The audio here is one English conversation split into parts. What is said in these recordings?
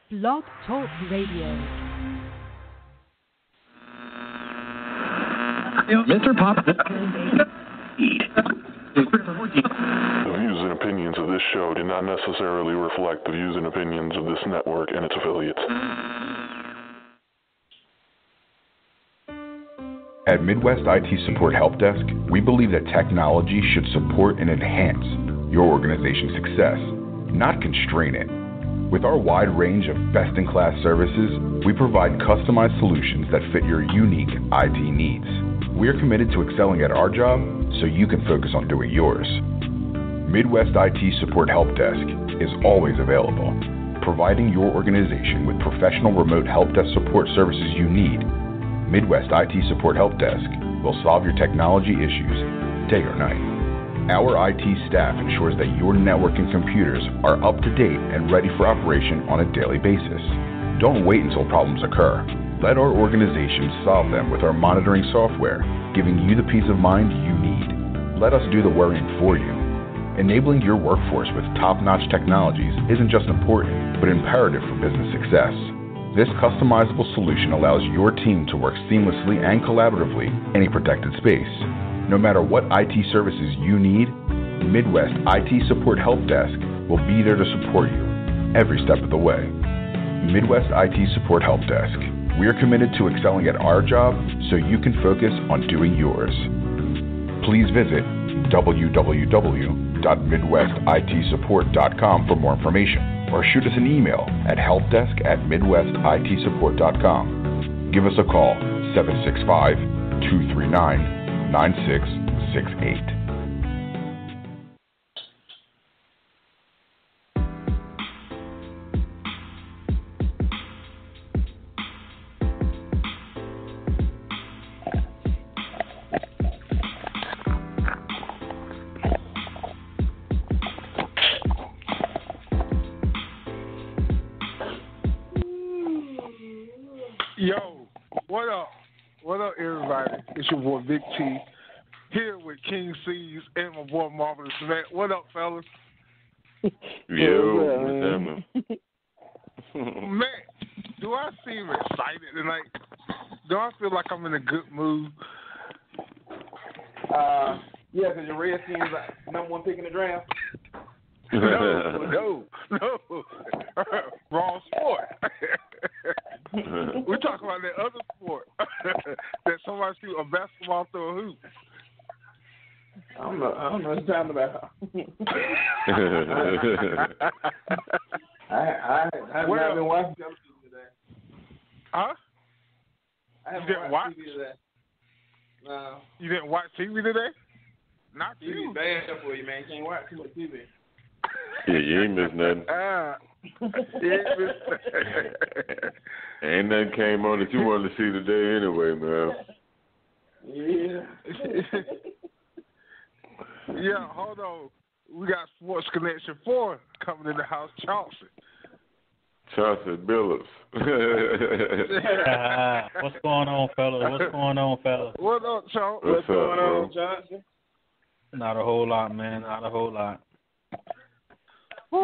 Blog Talk Radio. Mr. Pop. The views and opinions of this show do not necessarily reflect the views and opinions of this network and its affiliates. At Midwest IT Support Help Desk, we believe that technology should support and enhance your organization's success, not constrain it. With our wide range of best-in-class services, we provide customized solutions that fit your unique IT needs. We are committed to excelling at our job so you can focus on doing yours. Midwest IT Support Help Desk is always available, providing your organization with professional remote help desk support services you need. Midwest IT Support Help Desk will solve your technology issues day or night. Our IT staff ensures that your network and computers are up to date and ready for operation on a daily basis. Don't wait until problems occur. Let our organization solve them with our monitoring software, giving you the peace of mind you need. Let us do the worrying for you. Enabling your workforce with top-notch technologies isn't just important, but imperative for business success. This customizable solution allows your team to work seamlessly and collaboratively in a protected space. No matter what IT services you need, Midwest IT Support Help Desk will be there to support you every step of the way. Midwest IT Support Help Desk. We are committed to excelling at our job so you can focus on doing yours. Please visit www.midwestitsupport.com for more information, or shoot us an email at helpdesk@midwestitsupport.com. Give us a call, 765-239-9668. Yo, what up? What up, everybody? It's your boy Big T here with King Cees and my boy Marvelous Matt. What up, fellas? Yo, Matt, do I seem excited tonight? Do I feel like I'm in a good mood? Yeah, because your Redskins are number one pick in the draft. No. Wrong sport. We're talking about that other sport that somebody shoot a basketball through a hoop. I don't know what you're talking about. I have not been watching television today. Huh? I haven't You didn't watch TV today. No. You didn't watch TV today? Not TV you. bad for you, man. You can't watch too much TV. Yeah, you ain't missed nothing. Ain't nothing came on that you wanted to see today anyway, man. Yeah. Yeah, hold on. We got Sports Connection 4 coming in the house, Chauncey. Chauncey Billups. What's going on, fellas? What up, Chauncey? What's going on, Johnson? Not a whole lot, man. Not a whole lot. Let's go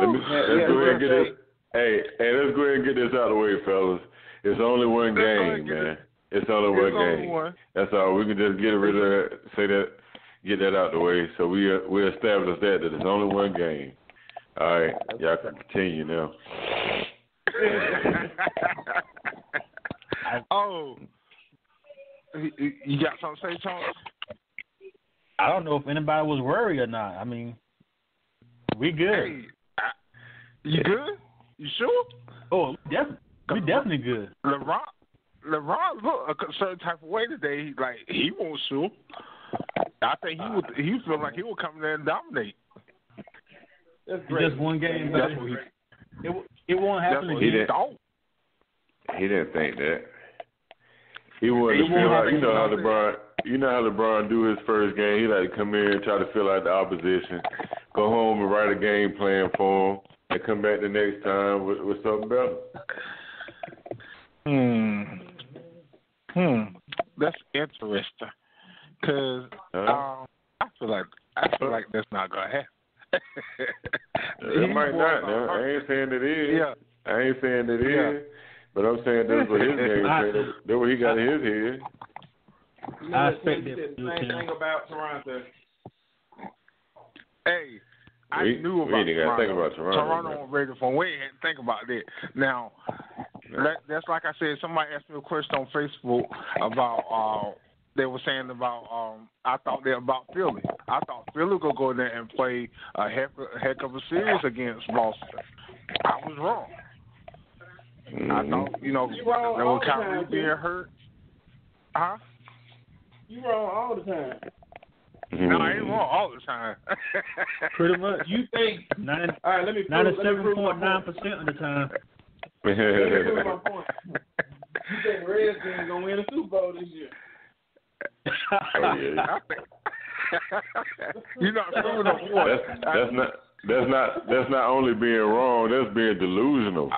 ahead and get this. Hey, let's go ahead and get this out of the way, fellas. It's only one game, man. It's only one game. That's all. We can just get rid of that, get that out of the way. So we establish that it's only one game. All right, y'all can continue now. Oh, you got something to say, Charles? I don't know if anybody was worried or not. I mean, we good. Hey, you good? You sure? Oh, we definitely good. LeBron looked a certain type of way today. Like he wasn't sure. I think he felt like he would come there and dominate. That's great. Just one game. That's what it won't happen again. He didn't think that. He wanted to feel like you know how LeBron do his first game. He like to come in and try to fill out the opposition, go home and write a game plan for him, and come back the next time with something better. That's interesting. Cause I feel like that's not gonna happen. It might not. Now. I ain't saying it is. Yeah. I ain't saying that he is, but I'm saying that's what his game said. That's what he got in his head. You know, I expect that. The same thing about Toronto. Hey, I knew about Toronto. Think about Toronto on radio phone. We ain't think about that. Now, that's like I said. Somebody asked me a question on Facebook about. They were saying about. I thought that about Philly. I thought Philly could go in there and play a heck of a series against Boston. I was wrong. I thought, with Kyrie being hurt. Huh? You wrong all the time. No, I ain't wrong all the time. Pretty much. You think? All right, let me 97.9% of the time. Let me prove my point. You think the Redskins gonna win the Super Bowl this year? You're not proving no point. That's not only being wrong. That's being delusional.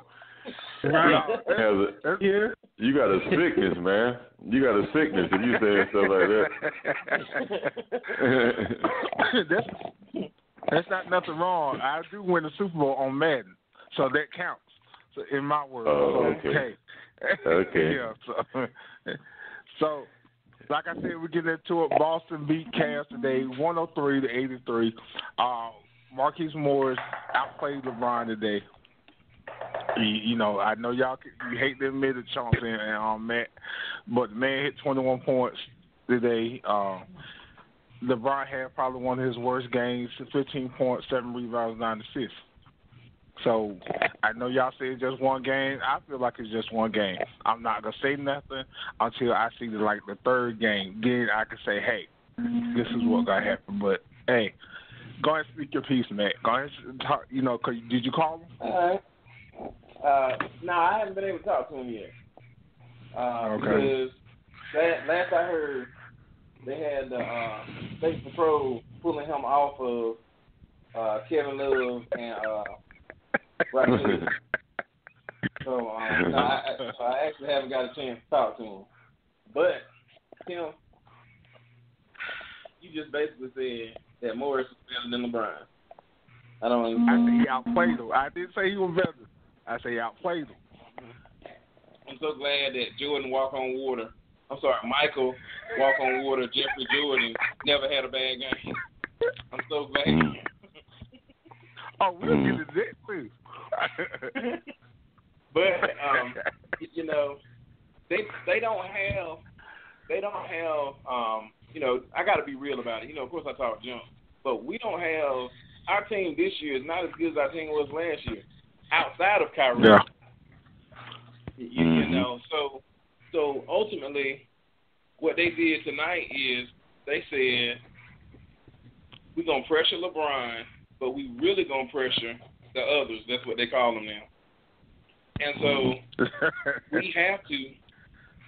Right. You got a sickness, man. You got a sickness if you say stuff like that. That's not nothing wrong. I do win the Super Bowl on Madden, so that counts. So in my world. Oh, okay. Okay. Yeah. So, like I said, we're getting into it. Boston beat Cavs today, 103-83. Marquise Morris outplayed LeBron today. I know y'all you hate to admit it, Chauncey and Matt, but the man hit 21 points today. LeBron had probably one of his worst games, 15 points, 7 rebounds, 9 assists. So I know y'all say it's just one game. I feel like it's just one game. I'm not going to say nothing until I see the third game. Then I can say, hey, this is what got to happen. But, hey, go ahead and speak your piece, Matt. Go ahead and talk, did you call him? All right. No, I haven't been able to talk to him yet. Okay. Because last I heard, they had Frrom pulling him off of Kevin Love and Rashid. So I actually haven't got a chance to talk to him. But, Tim, you just basically said that Morris is better than LeBron. I said he outplayed him. I didn't say he was better. I say he outplayed him. I'm so glad that Jordan walk on water. Michael walk on water. Jeffrey Jordan never had a bad game. I'm so glad. Oh, we'll get to that too. But they don't have. I got to be real about it. Of course I talk junk, but we don't have. Our team this year is not as good as our team was last year, outside of Kyrie. Yeah. So ultimately, what they did tonight is they said we're gonna pressure LeBron, but we really gonna pressure the others. That's what they call them now. And so we have to.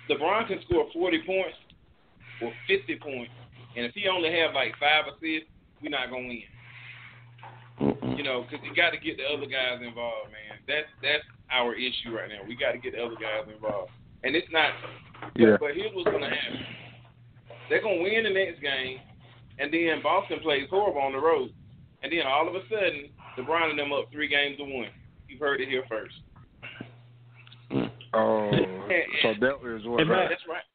LeBron can score 40 points or 50 points, and if he only have 5 assists, we're not gonna win. Because you got to get the other guys involved, man. That's our issue right now. We got to get the other guys involved, and it's not. Yeah. But here's what's gonna happen: they're gonna win the next game, and then Boston plays horrible on the road, and then all of a sudden, LeBron and them up 3-1. You've heard it here first. Oh, so that is what. That's right.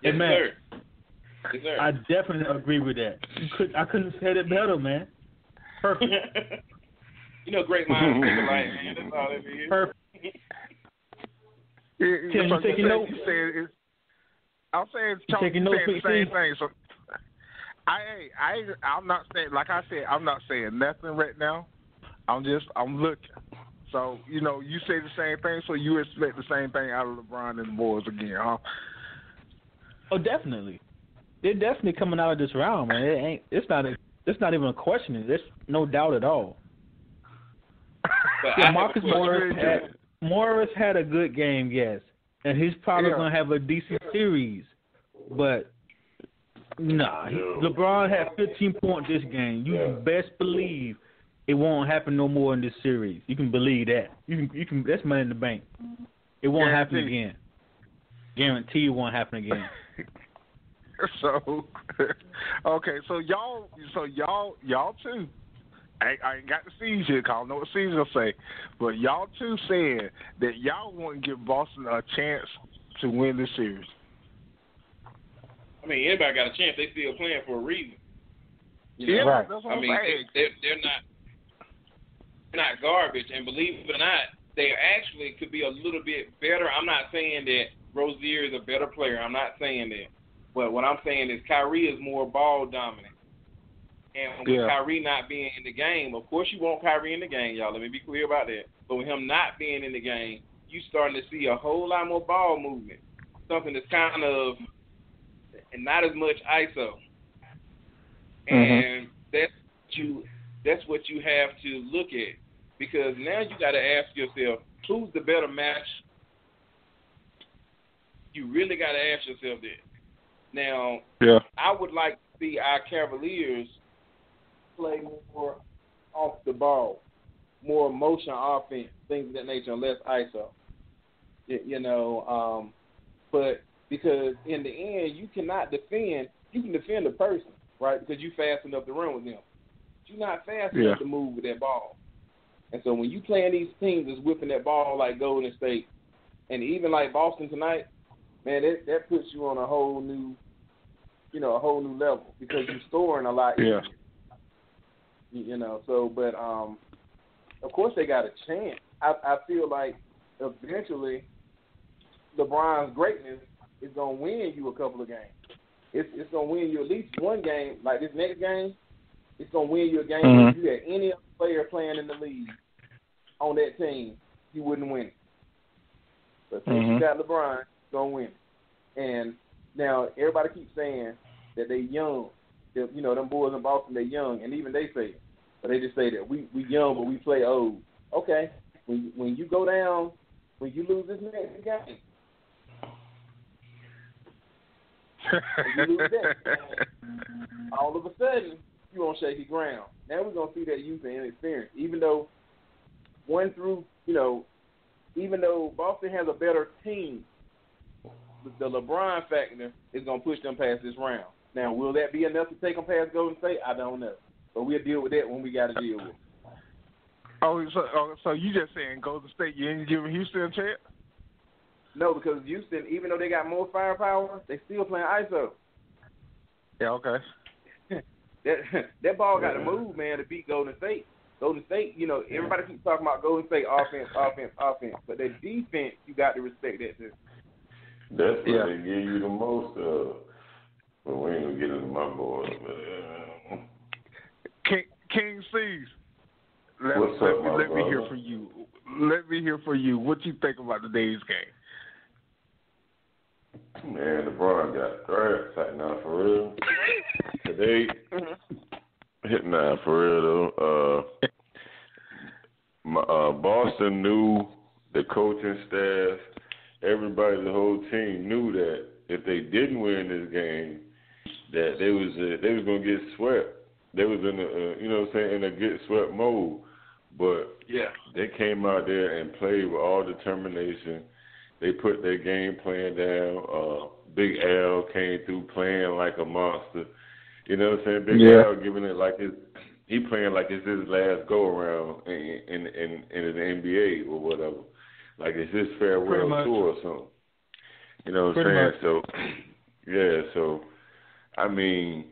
Yes, sir. Yes, sir. I definitely agree with that. I couldn't have said it better, man. Perfect. Great minds think alike, man. That's all it is. Perfect. Can you take notes? I'm saying taking notes the same thing. So, I'm not saying, like I said, I'm not saying nothing right now. I'm looking. So, you say the same thing, so you expect the same thing out of LeBron and the boys again, huh? Oh, definitely. They're definitely coming out of this round, man. It's not even a question. There's no doubt at all. Marcus Morris had a good game, yes, and he's probably going to have a decent series. But LeBron had 15 points this game. You best believe it won't happen no more in this series. You can believe that. You can. That's money in the bank. It won't happen again. Guarantee it won't happen again. So, okay, so y'all too. I ain't got the Cees here, call. I don't know what Cees will say. But y'all two said that y'all want to give Boston a chance to win this series. I mean, anybody got a chance. They still playing for a reason. You know? Right. That's what I mean, they're not garbage. And believe it or not, they actually could be a little bit better. I'm not saying that Rozier is a better player. I'm not saying that. But what I'm saying is Kyrie is more ball dominant. And with Kyrie not being in the game, of course you want Kyrie in the game, y'all. Let me be clear about that. But with him not being in the game, you starting to see a whole lot more ball movement. Something that's kind of and not as much ISO. And that's what you have to look at. Because now you got to ask yourself, who's the better match? You really got to ask yourself that. Now, I would like to see our Cavaliers play more off the ball, more motion offense, things of that nature, and less ISO. You know, but because in the end, you cannot defend. You can defend a person, right, because you're fast enough to run with them. But you're not fast enough to move with that ball. And so when you playing these teams that's whipping that ball like Golden State, and even like Boston tonight, man, that puts you on a whole new level because you're scoring a lot easier. You know, so, but, of course they got a chance. I feel like eventually LeBron's greatness is going to win you a couple of games. It's going to win you at least one game. Like this next game, it's going to win you a game where if you had any other player playing in the league on that team, you wouldn't win it. But since you got LeBron, you're going to win it. And now everybody keeps saying that they young. You know, them boys in Boston, they young, and even they say it. But they just say that we young, but we play old. Okay, when you go down, when you lose this next game, when you lose that, all of a sudden, you on shaky ground. Now we're going to see that youth and inexperience. Even though even though Boston has a better team, the LeBron factor is going to push them past this round. Now, will that be enough to take them past Golden State? I don't know. But we'll deal with that when we got to deal with it. So you just saying Golden State, you ain't giving Houston a chance? No, because Houston, even though they got more firepower, they still playing ISO. Yeah, okay. that ball got to move, man, to beat Golden State. Golden State, you know, everybody keeps talking about Golden State offense. But their defense, you got to respect that too. That's what they give you the most of. But we ain't going to get into my boys. King Cees, let me hear from you. Let me hear from you. What you think about today's game? Man, LeBron got thrashed right now for real. Today, hit now for real though. Boston knew, the coaching staff, everybody, the whole team knew that if they didn't win this game, that they was gonna get swept. They was in a get swept mode. But they came out there and played with all determination. They put their game plan down. Big Al came through playing like a monster. You know what I'm saying? Big Al giving it like he playing like it's his last go around in the NBA or whatever. Like it's his farewell tour or something. You know what I'm saying? So I mean,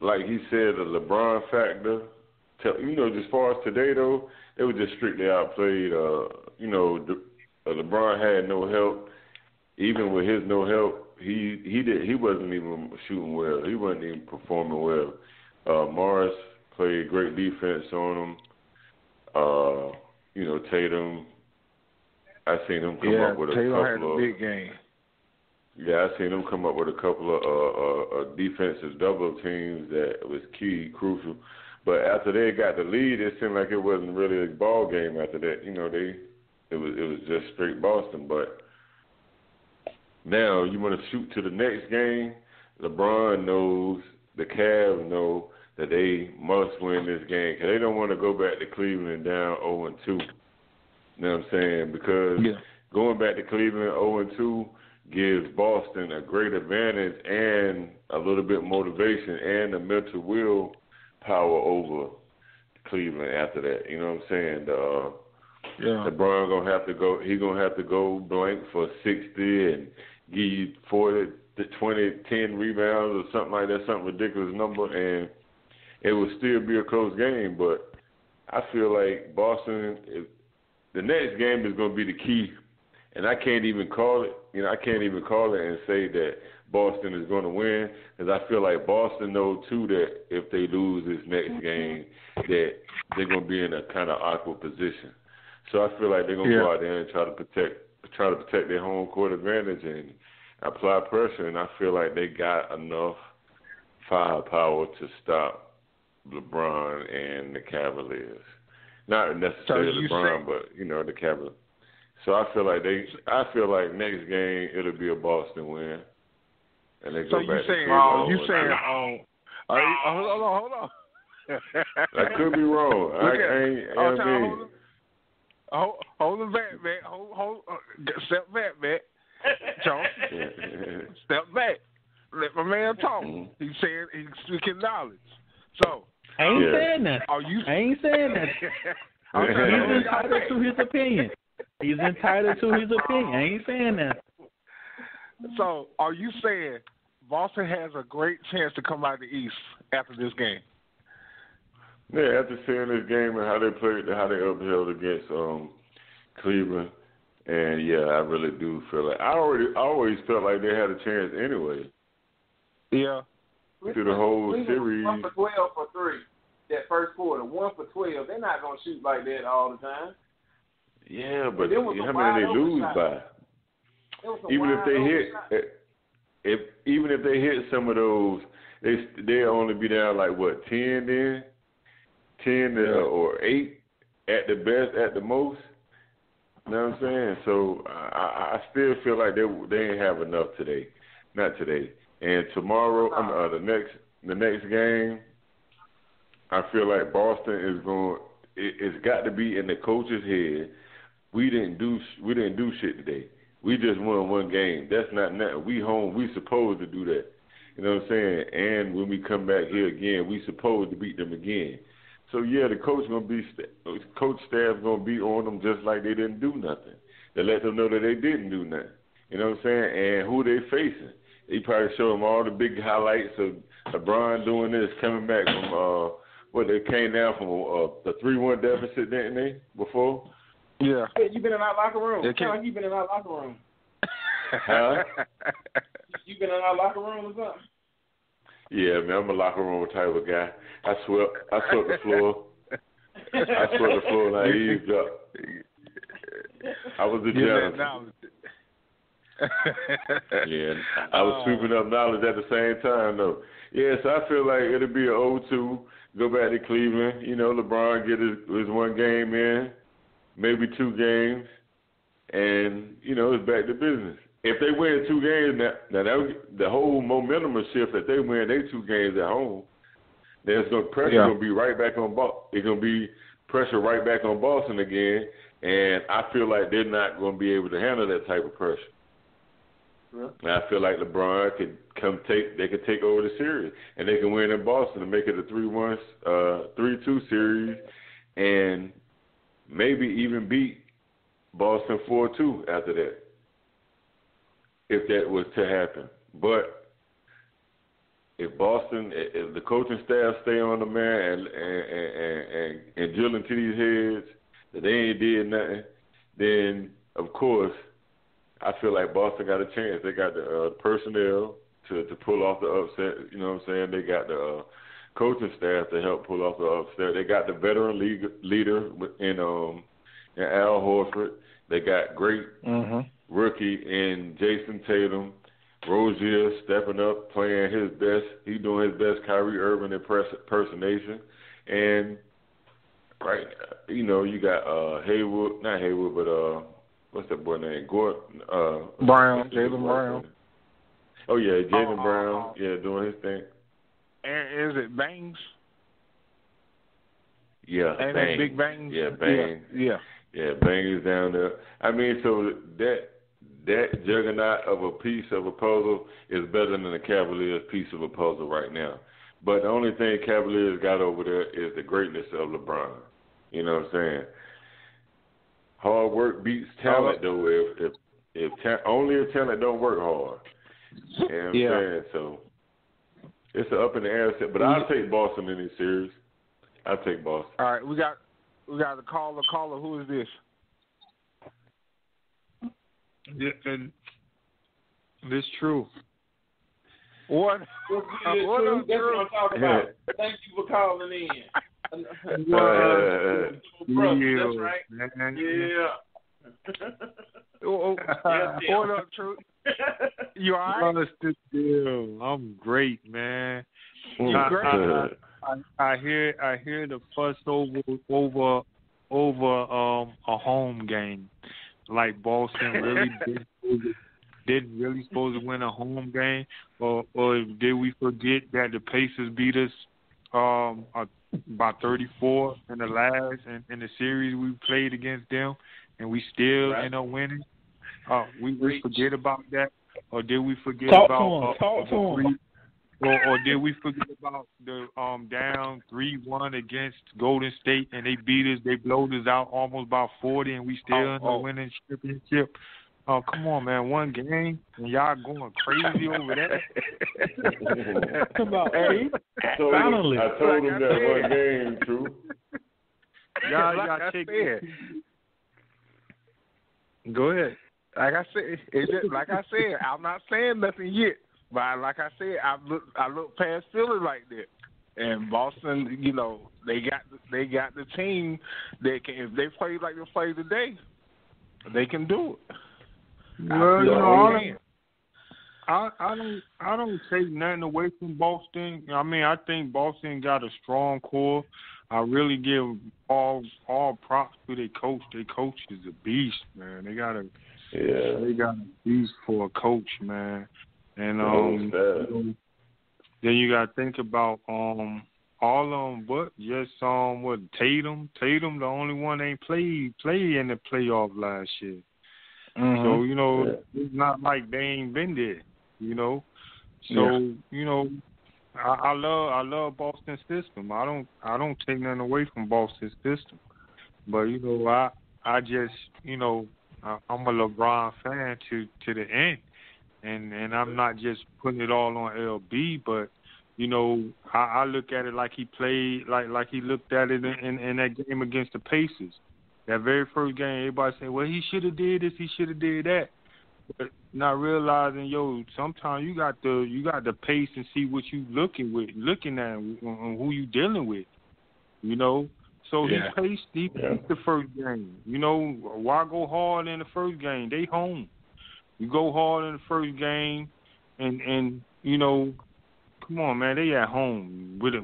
like he said, the LeBron factor. As far as today though, they were just strictly outplayed. LeBron had no help. Even with his no help, he wasn't even shooting well. He wasn't even performing well. Morris played great defense on him. Tatum. I seen him come up with a Tatum couple had a big game. Yeah, I seen him come up with a couple of defensive double teams that was crucial. But after they got the lead, it seemed like it wasn't really a ball game. After that, it was just straight Boston. But now you want to shoot to the next game. LeBron knows, the Cavs know that they must win this game because they don't want to go back to Cleveland down 0-2. You know what I'm saying? Because going back to Cleveland 0-2 gives Boston a great advantage and a little bit motivation and a mental will power over Cleveland after that. You know what I'm saying? Yeah. LeBron gonna have to go. He gonna have to go blank for 60 and give you 40, 20, 10 rebounds or something like that, something ridiculous number, and it will still be a close game. But I feel like Boston, the next game is gonna be the key, and I can't even call it. You know, I can't even call it and say that Boston is going to win, because I feel like Boston knows too that if they lose this next game, that they're gonna be in a kind of awkward position. So I feel like they're gonna go out there and try to protect their home court advantage and apply pressure. And I feel like they got enough firepower to stop LeBron and the Cavaliers. Not necessarily LeBron, but the Cavaliers. So I feel like next game it'll be a Boston win, and they go back to Cleveland. Hold on. I could be wrong. Hold it back, man. Hold. Step back, man. Chauncey, step back. Let my man talk. He's saying he's speaking knowledge. So I ain't saying that. I ain't saying that. He's entitled to his opinion. He's entitled to his opinion. I ain't saying that. So are you saying Boston has a great chance to come out of the East after this game? Yeah, after seeing this game and how they played, how they upheld against Cleveland, and I really do feel like I always felt like they had a chance anyway. Yeah. Through the whole series. 1 for 12 for 3 that first quarter. 1 for 12. They're not gonna shoot like that all the time. Yeah, but how many they lose by? Even if they hit some of those, they'll only be down like what, 10 then? 10 or 8 at the best, at the most. You know what I'm saying? So I still feel like they ain't have enough today. Not today. And tomorrow, the next game, I feel like Boston is going. It's got to be in the coach's head. We didn't do shit today. We just won one game. That's not nothing. We home. We supposed to do that. You know what I'm saying? And when we come back here again, we supposed to beat them again. So the coach staff gonna be on them just like they didn't do nothing. They let them know that they didn't do nothing. You know what I'm saying? And who they facing? They probably show them all the big highlights of LeBron doing this, coming back from they came down from the 3-1 deficit, didn't they? Before. Yeah. Hey, you been in our locker room. You been in our locker room. Huh? You been in our locker room or something? Yeah, man, I'm a locker room type of guy. I swept the floor. I swept the floor and I eased up. I was the janitor. I was sweeping up knowledge at the same time, though. Yeah, so I feel like it'll be an 0-2, go back to Cleveland. LeBron get his one game in, maybe 2 games, and, it's back to business. If they win 2 games, now the whole momentum will shift. If they win their 2 games at home, there's pressure going to be right back on Boston. It's going to be pressure right back on Boston again, and I feel like they're not going to be able to handle that type of pressure. Yeah. And I feel like LeBron could take over the series, and they can win in Boston and make it a 3-2 series, and maybe even beat Boston 4-2 after that, if that was to happen. But if the coaching staff stay on the man and drill into these heads that they ain't did nothing, then of course I feel like Boston got a chance. They got the personnel to pull off the upset. You know what I'm saying? They got the coaching staff to help pull off the upset. They got the veteran leader in Al Horford. They got great rookie in Jason Tatum. Rozier stepping up, playing his best. He doing his best Kyrie Irving impersonation. And right, you got not Haywood, but what's that boy name? Brown, Jaylen Brown. Oh yeah, Jaylen Brown. Yeah, doing his thing. And is it Bangs? Yeah, and Bang. Big Bangs. Yeah, Bang. Yeah, Bang is down there. I mean, so that juggernaut of a piece of a puzzle is better than the Cavaliers' piece of a puzzle right now. But the only thing Cavaliers got over there is the greatness of LeBron. You know what I'm saying? Hard work beats talent, though. Only if talent don't work hard. You know what I'm saying? So it's an up in the air set. But I'll take Boston in this series. I'll take Boston. All right, we got the caller. Caller, who is this? This true. What? That's what I'm talking about. Thank you for calling in. That's right. Yeah. What up, True? You all right? Honest deal. I'm great, man. You great? I hear the fuss over a home game, like Boston really didn't really supposed to win a home game, or did we forget that the Pacers beat us by 34 in the last in the series we played against them, and we still end up winning? We forget about that, or did we forget Talk about to him. or did we forget about the down 3-1 against Golden State and they beat us? They blowed us out almost by 40, and we still end up winning championship. Oh, come on, man. One game, and y'all going crazy over that. Come on, hey. Finally. I told him that one game, True. Y'all take it. Go ahead. Like I said, I'm not saying nothing yet. But like I said, I look past Philly like that. And Boston, you know, they got the team that can, if they play like they play today, they can do it. Well, I don't take nothing away from Boston. I mean, I think Boston got a strong core. I really give all props to their coach. Their coach is a beast, man. They got a beast for a coach, man. And then you got to think about all of them, but just Tatum. Tatum, the only one ain't played in the playoff last year. Mm-hmm. So, you know, it's not like they ain't been there, you know. So, you know, I love Boston's system. I don't take nothing away from Boston's system. But, you know, I just, you know, I'm a LeBron fan to the end. And I'm not just putting it all on LB, but, you know, I look at it like he played, like he looked at it in that game against the Pacers. That very first game, everybody saying, well, he should have did this, he should have did that. But not realizing, sometimes you got the pace and see what you looking at and who you dealing with, you know. So he paced the first game. You know, why go hard in the first game? They home. You go hard in the first game, and you know, come on, man, they at home with a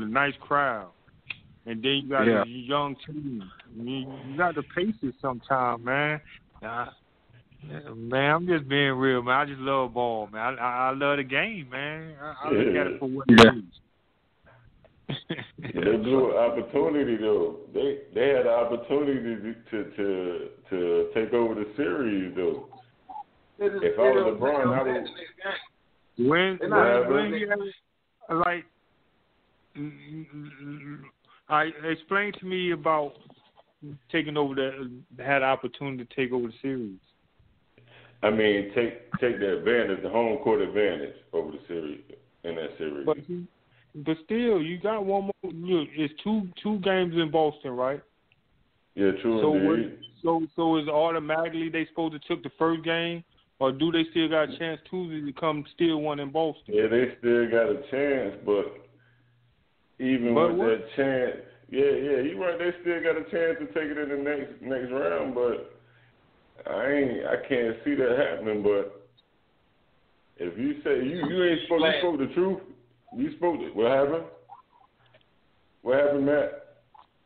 nice crowd, and then you got a young team. You got to pace it sometime, man. Man, I'm just being real, man. I just love ball, man. I love the game, man. I look at it for what it is. They blew an opportunity, though. They had an opportunity to take over the series, though. If I was LeBron, I would. When you have, like, explain to me about taking over had opportunity to take over the series. I mean, take the advantage, the home court advantage over the series in that series. But still, you got one more. It's two games in Boston, right? Yeah, true indeed. So is automatically they supposed to took the first game? Or do they still got a chance Tuesday to come steal one in Boston? Yeah, they still got a chance, but even with that chance, you're right. They still got a chance to take it in the next round, but I can't see that happening. But if you say you spoke the truth, you spoke it. What happened? What happened, Matt?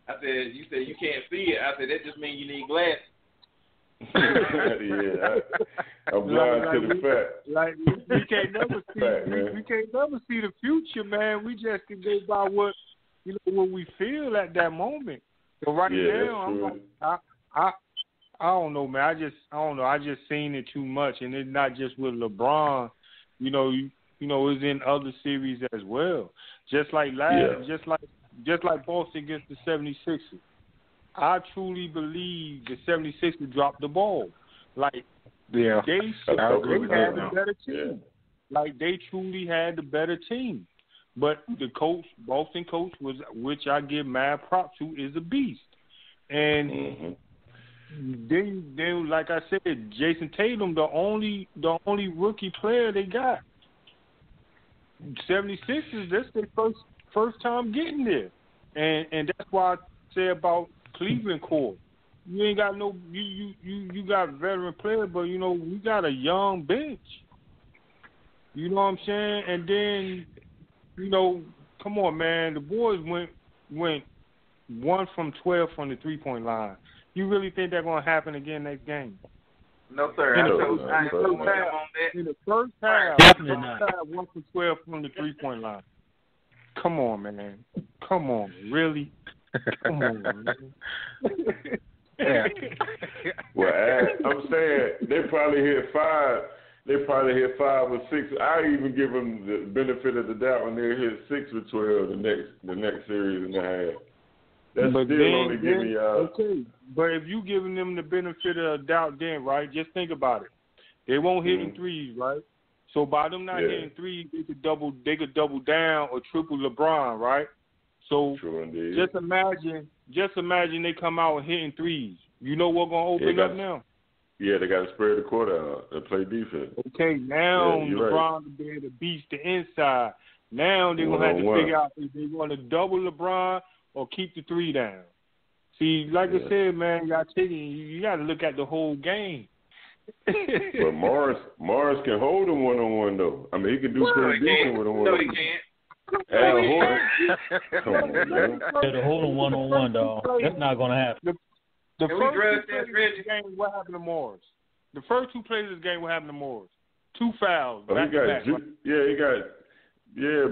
I said you can't see it. I said that just means you need glasses. I'm blind to the fact. Like we can't never see. We can't never see the future, man. We just can go by what we feel at that moment. So right now, I'm like, I don't know, man. I don't know. I just seen it too much, and it's not just with LeBron. You know, is in other series as well. Just like just like Boston against the 76ers. I truly believe the 76ers dropped the ball. Like they had the better team. Yeah. Like they truly had the better team. But the Boston coach which I give mad props to, is a beast. And then like I said, Jason Tatum, the only rookie player they got. 76ers, that's their first time getting there. And that's why I say about Cleveland core. You ain't got you got veteran players, but we got a young bench. You know what I'm saying? And then, come on, man, the boys went 1 from 12 from the 3-point line. You really think that's gonna happen again next game? No, sir. In the first half, 1 from 12 from the 3-point line. Come on, man. Come on, really? Come on, man. Well, I'm saying they probably hit 5. They probably hit 5 or 6. I even give them the benefit of the doubt when they hit 6 or 12 the next series and a half. That's only giving y'all. Okay, but if you giving them the benefit of the doubt, then right, just think about it. They won't hit in threes, right? So by them not hitting threes, they could double down or triple LeBron, right? So just imagine they come out hitting threes. You know what's gonna open up now? Yeah, they got to spread the court out and play defense. Okay, now LeBron will be able to beat the inside. Now they're going to have to figure out if they want to double LeBron or keep the 3 down. See, like I said, man, you got to look at the whole game. But Morris can hold him one-on-one, though. I mean, he can do pretty decent with him one-on-one. No, he can't. Al Horton. Come on, man. To hold him one-on-one, dog. That's not going to happen. The first 2 plays of this game, what happened to Morris? The first 2 plays of this game, what happened to Morris? 2 fouls. Back to back.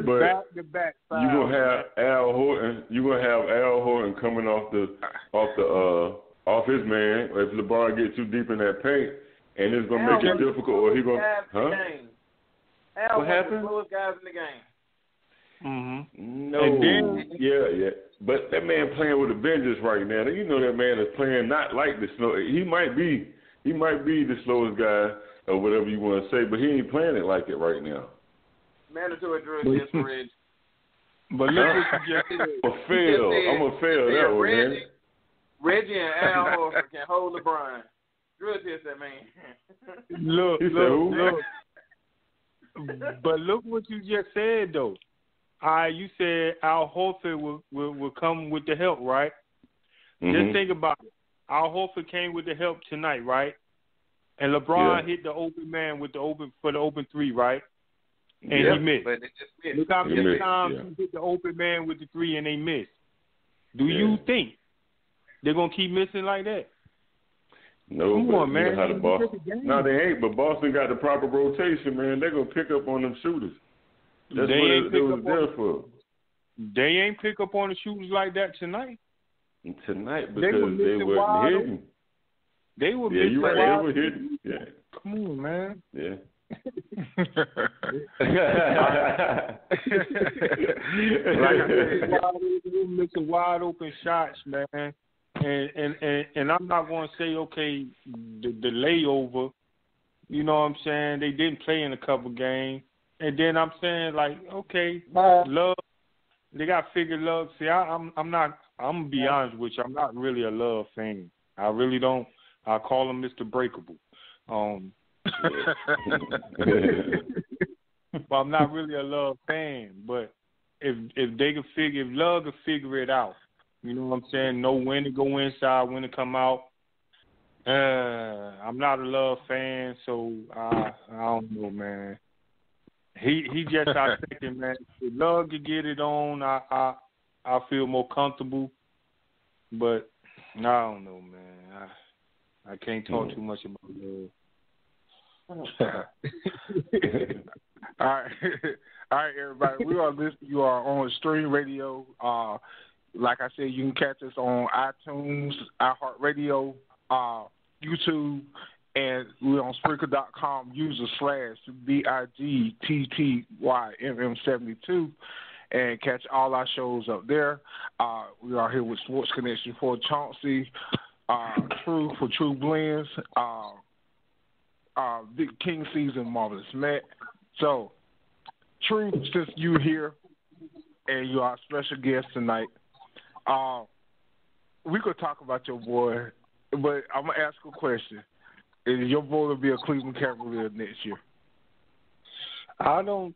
But back to back fouls. You're gonna have Al Horton coming off his man. If LeBron gets too deep in that paint, and it's gonna make it difficult, or he gonna Al what happened? The slowest guys in the game. No. And then, but that man playing with a vengeance right now. You know that man is playing not like the slow. He might be the slowest guy or whatever you want to say, but he ain't playing it like it right now. Mandatory drug test for Reggie. But look what you just said. I'm gonna fail that one, man. Reggie and Al Horford can hold LeBron. Drug test that man. Look. But look what you just said though. You said Al Horford will come with the help, right? Just think about it. Al Horford came with the help tonight, right? And LeBron hit the open man for the open 3, right? And he missed. But they just missed. Look how many times he hit the open man with the 3 and they missed. Do you think they're gonna keep missing like that? No, come on, man. No, they ain't. But Boston got the proper rotation, man. They're gonna pick up on them shooters. That's what it was there for. They ain't pick up on the shooters like that tonight. Because they were hidden. They were you're right. They were hidden. Yeah. Come on, man. Yeah. Like I said, they were missing wide open shots, man. And I'm not going to say the layover. You know what I'm saying? They didn't play in a couple games. And then I'm saying, like, Love, they got to figure Love. See, I'm not, I'm going to be honest with you, I'm not really a Love fan. I really don't. I call him Mr. Breakable. But I'm not really a Love fan. But if Love could figure it out, you know what I'm saying? Know when to go inside, when to come out. I'm not a Love fan, so I don't know, man. He just out thinking, man. If Love could get it on, I feel more comfortable. But I don't know, man. I can't talk too much about Love. All right, everybody. We are listening. You are on Stream Radio. Like I said, you can catch us on iTunes, iHeartRadio, YouTube, And we're on Spreaker.com, /BIGTTYMM72, and catch all our shows up there. We are here with Sports Connection for Chauncey, True for True Blends, Big King Cees and Marvelous Matt. So, True, since you're here and you are a special guest tonight, we could talk about your boy, but I'm going to ask a question. Is your boy will be a Cleveland Cavalier next year? I don't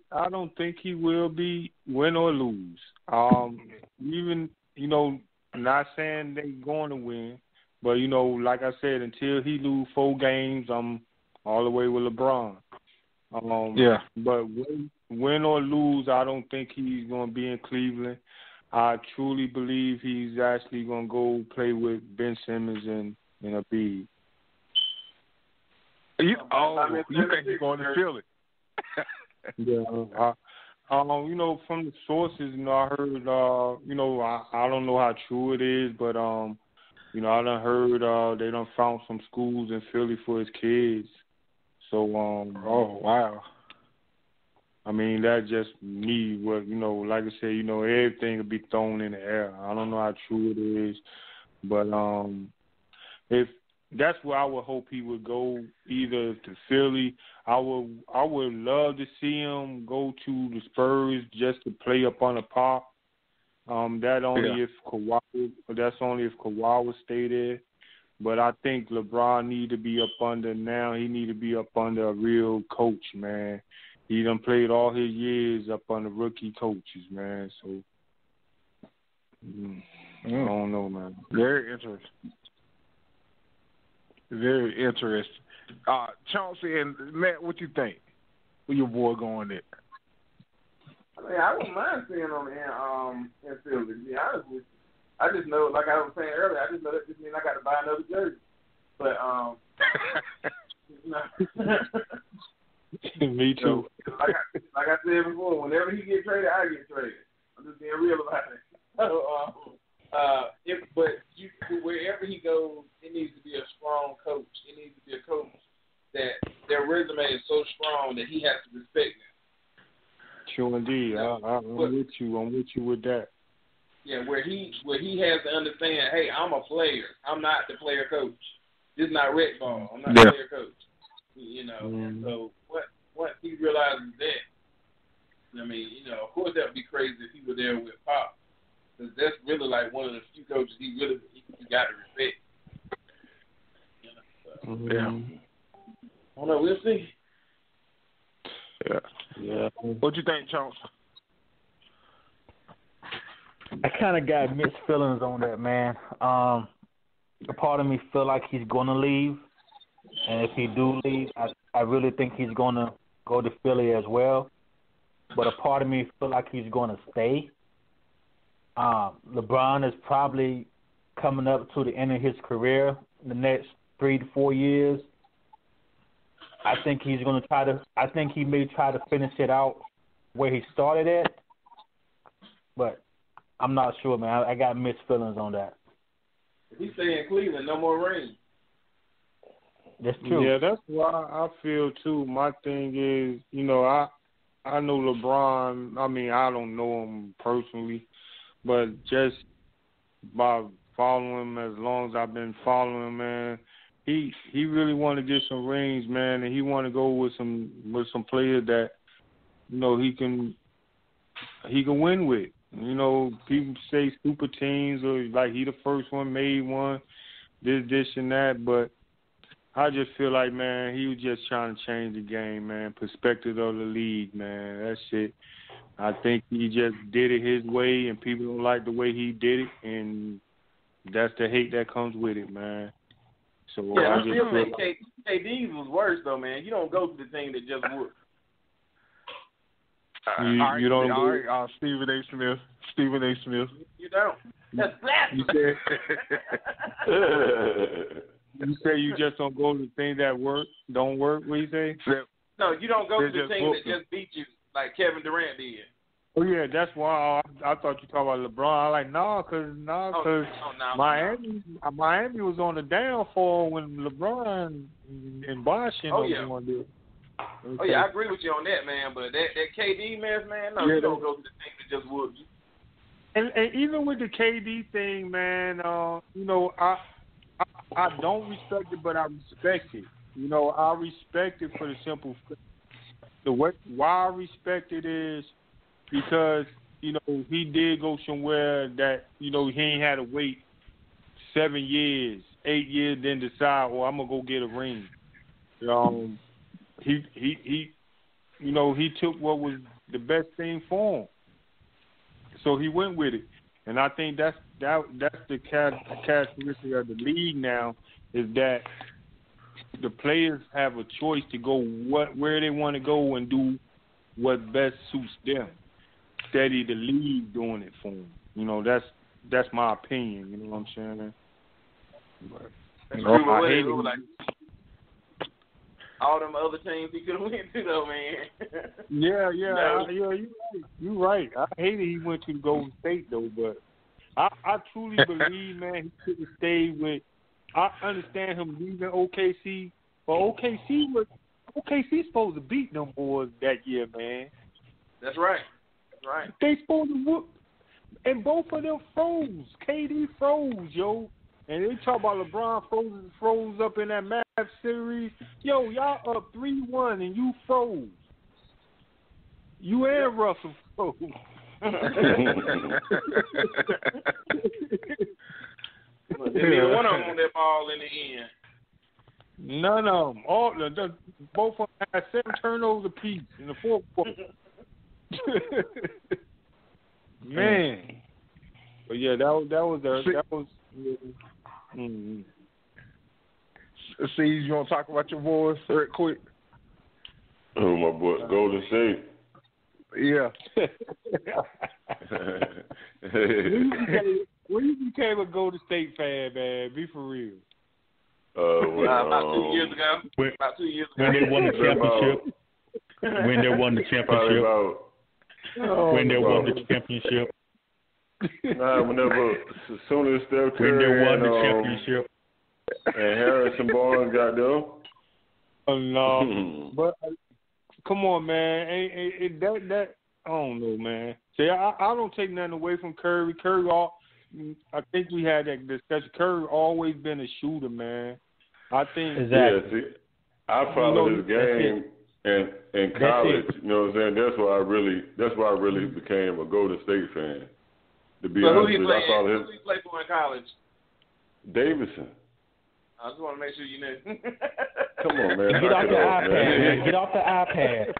think he will be, win or lose. Even, not saying they're going to win, but, like I said, until he lose 4 games, I'm all the way with LeBron. But win or lose, I don't think he's going to be in Cleveland. I truly believe he's actually going to go play with Ben Simmons and Embiid. You think he's going to Philly? Yeah. From the sources, I heard, I don't know how true it is, but, I done heard they done found some schools in Philly for his kids. So, oh, wow. I mean, that's just me. What like I said, everything will be thrown in the air. I don't know how true it is, but if that's where I would hope he would go, either to Philly. I would love to see him go to the Spurs just to play up on the pop. That's only if Kawhi would stay there. But I think LeBron need to be up under now. He need to be up under a real coach, man. He done played all his years up under rookie coaches, man. So I don't know, man. Very interesting. Very interesting. Chauncey and Matt, what you think? Where your boy going there? I mean, I wouldn't mind seeing him in Philly, to be honest with you. I just know, like I was saying earlier, I just know that just means I got to buy another jersey. But, Me too. Like I said before, whenever he gets traded, I get traded. I'm just being real about it. So, wherever he goes, it needs to be a strong coach. It needs to be a coach that their resume is so strong that he has to respect them. Sure, indeed. I'm with you. I'm with you with that. Yeah, where he has to understand, hey, I'm a player. I'm not the player coach. This is not rec ball. I'm not the player coach. And so once he realizes that, I mean, of course that would be crazy if he were there with Pop. Because that's really like one of the few coaches he got to respect. I don't know. We'll see. Yeah. What you think, Chauncey? I kind of got mixed feelings on that, man. A part of me feel like he's going to leave. And if he do leave, I really think he's going to go to Philly as well. But a part of me feel like he's going to stay. LeBron is probably coming up to the end of his career in the next 3 to 4 years. I think he may try to finish it out where he started at. But I'm not sure, man. I got mixed feelings on that. If he stay in Cleveland, no more rain. That's true. Yeah, that's why I feel too. My thing is, I know LeBron. I mean, I don't know him personally, but just by following him as long as I've been following him, man, he really want to get some rings, man, and he want to go with some players that he can win with. People say super teams or like he the first one made one, this and that, but I just feel like, man, he was just trying to change the game, man, perspective of the league, man. That's it. I think he just did it his way, and people don't like the way he did it, and that's the hate that comes with it, man. So yeah, I just feel KD's was worse, though, man. You don't go to the team that just works. You don't all right, Stephen A. Smith. You don't. That's blasphemy. You say you just don't go to the thing that don't work, what you say? No, you don't go to the team that just beat you like Kevin Durant did. Oh, yeah, that's why I thought you talking about LeBron. I like cause Miami was on the downfall when LeBron and Bosh was on there. Okay. Oh yeah, I agree with you on that, man. But that KD mess, man, no, you don't go to the thing that just whoop you. And even with the KD thing, man, I don't respect it, but I respect it. I respect it for the simple fact. Why I respect it is because, he did go somewhere that, he ain't had to wait 7 years, 8 years, then decide, I'm going to go get a ring. He took what was the best thing for him. So he went with it. And I think that's the characteristic of the league now, is that the players have a choice to go where they want to go and do what best suits them. Steady the league doing it for them. That's my opinion. You know what I'm saying? But, I hate it. All them other teams he could have went to, though, man. Yeah, you're right. I hated he went to Golden State, though, but I truly believe, man, he could have stayed with. I understand him leaving OKC, but OKC supposed to beat them boys that year, man. That's right. They supposed to whoop, and both of them froze. KD froze, yo. And they talk about LeBron froze up in that Mavs series. Yo, y'all up 3-1 and you froze. You and Russell froze. Neither one of them on that ball in the end. None of them. Both of them had 7 turnovers apiece in the fourth quarter. Man. But yeah, that was. Mm-hmm. Cees, you want to talk about your boys real quick? Oh, my boy, Golden State. Yeah. When you became a Golden State fan, man, be for real. About 2 years ago. When they won the championship. When they won the championship. Whenever, as soon as Steph Curry when they won the championship. And Harrison Barnes got there. Oh, no. But, come on, man. That I don't know, man. See, I don't take nothing away from Curry. I think we had that discussion. Curry always been a shooter, man. I think. Exactly. Yeah, see, I followed his game in college. You know what I'm saying? That's why I really became a Golden State fan. To be honest with you, I followed him. Who he played for in college? Davison. I just want to make sure you know. Come on, man. Get off the iPad, man. Get off the iPad.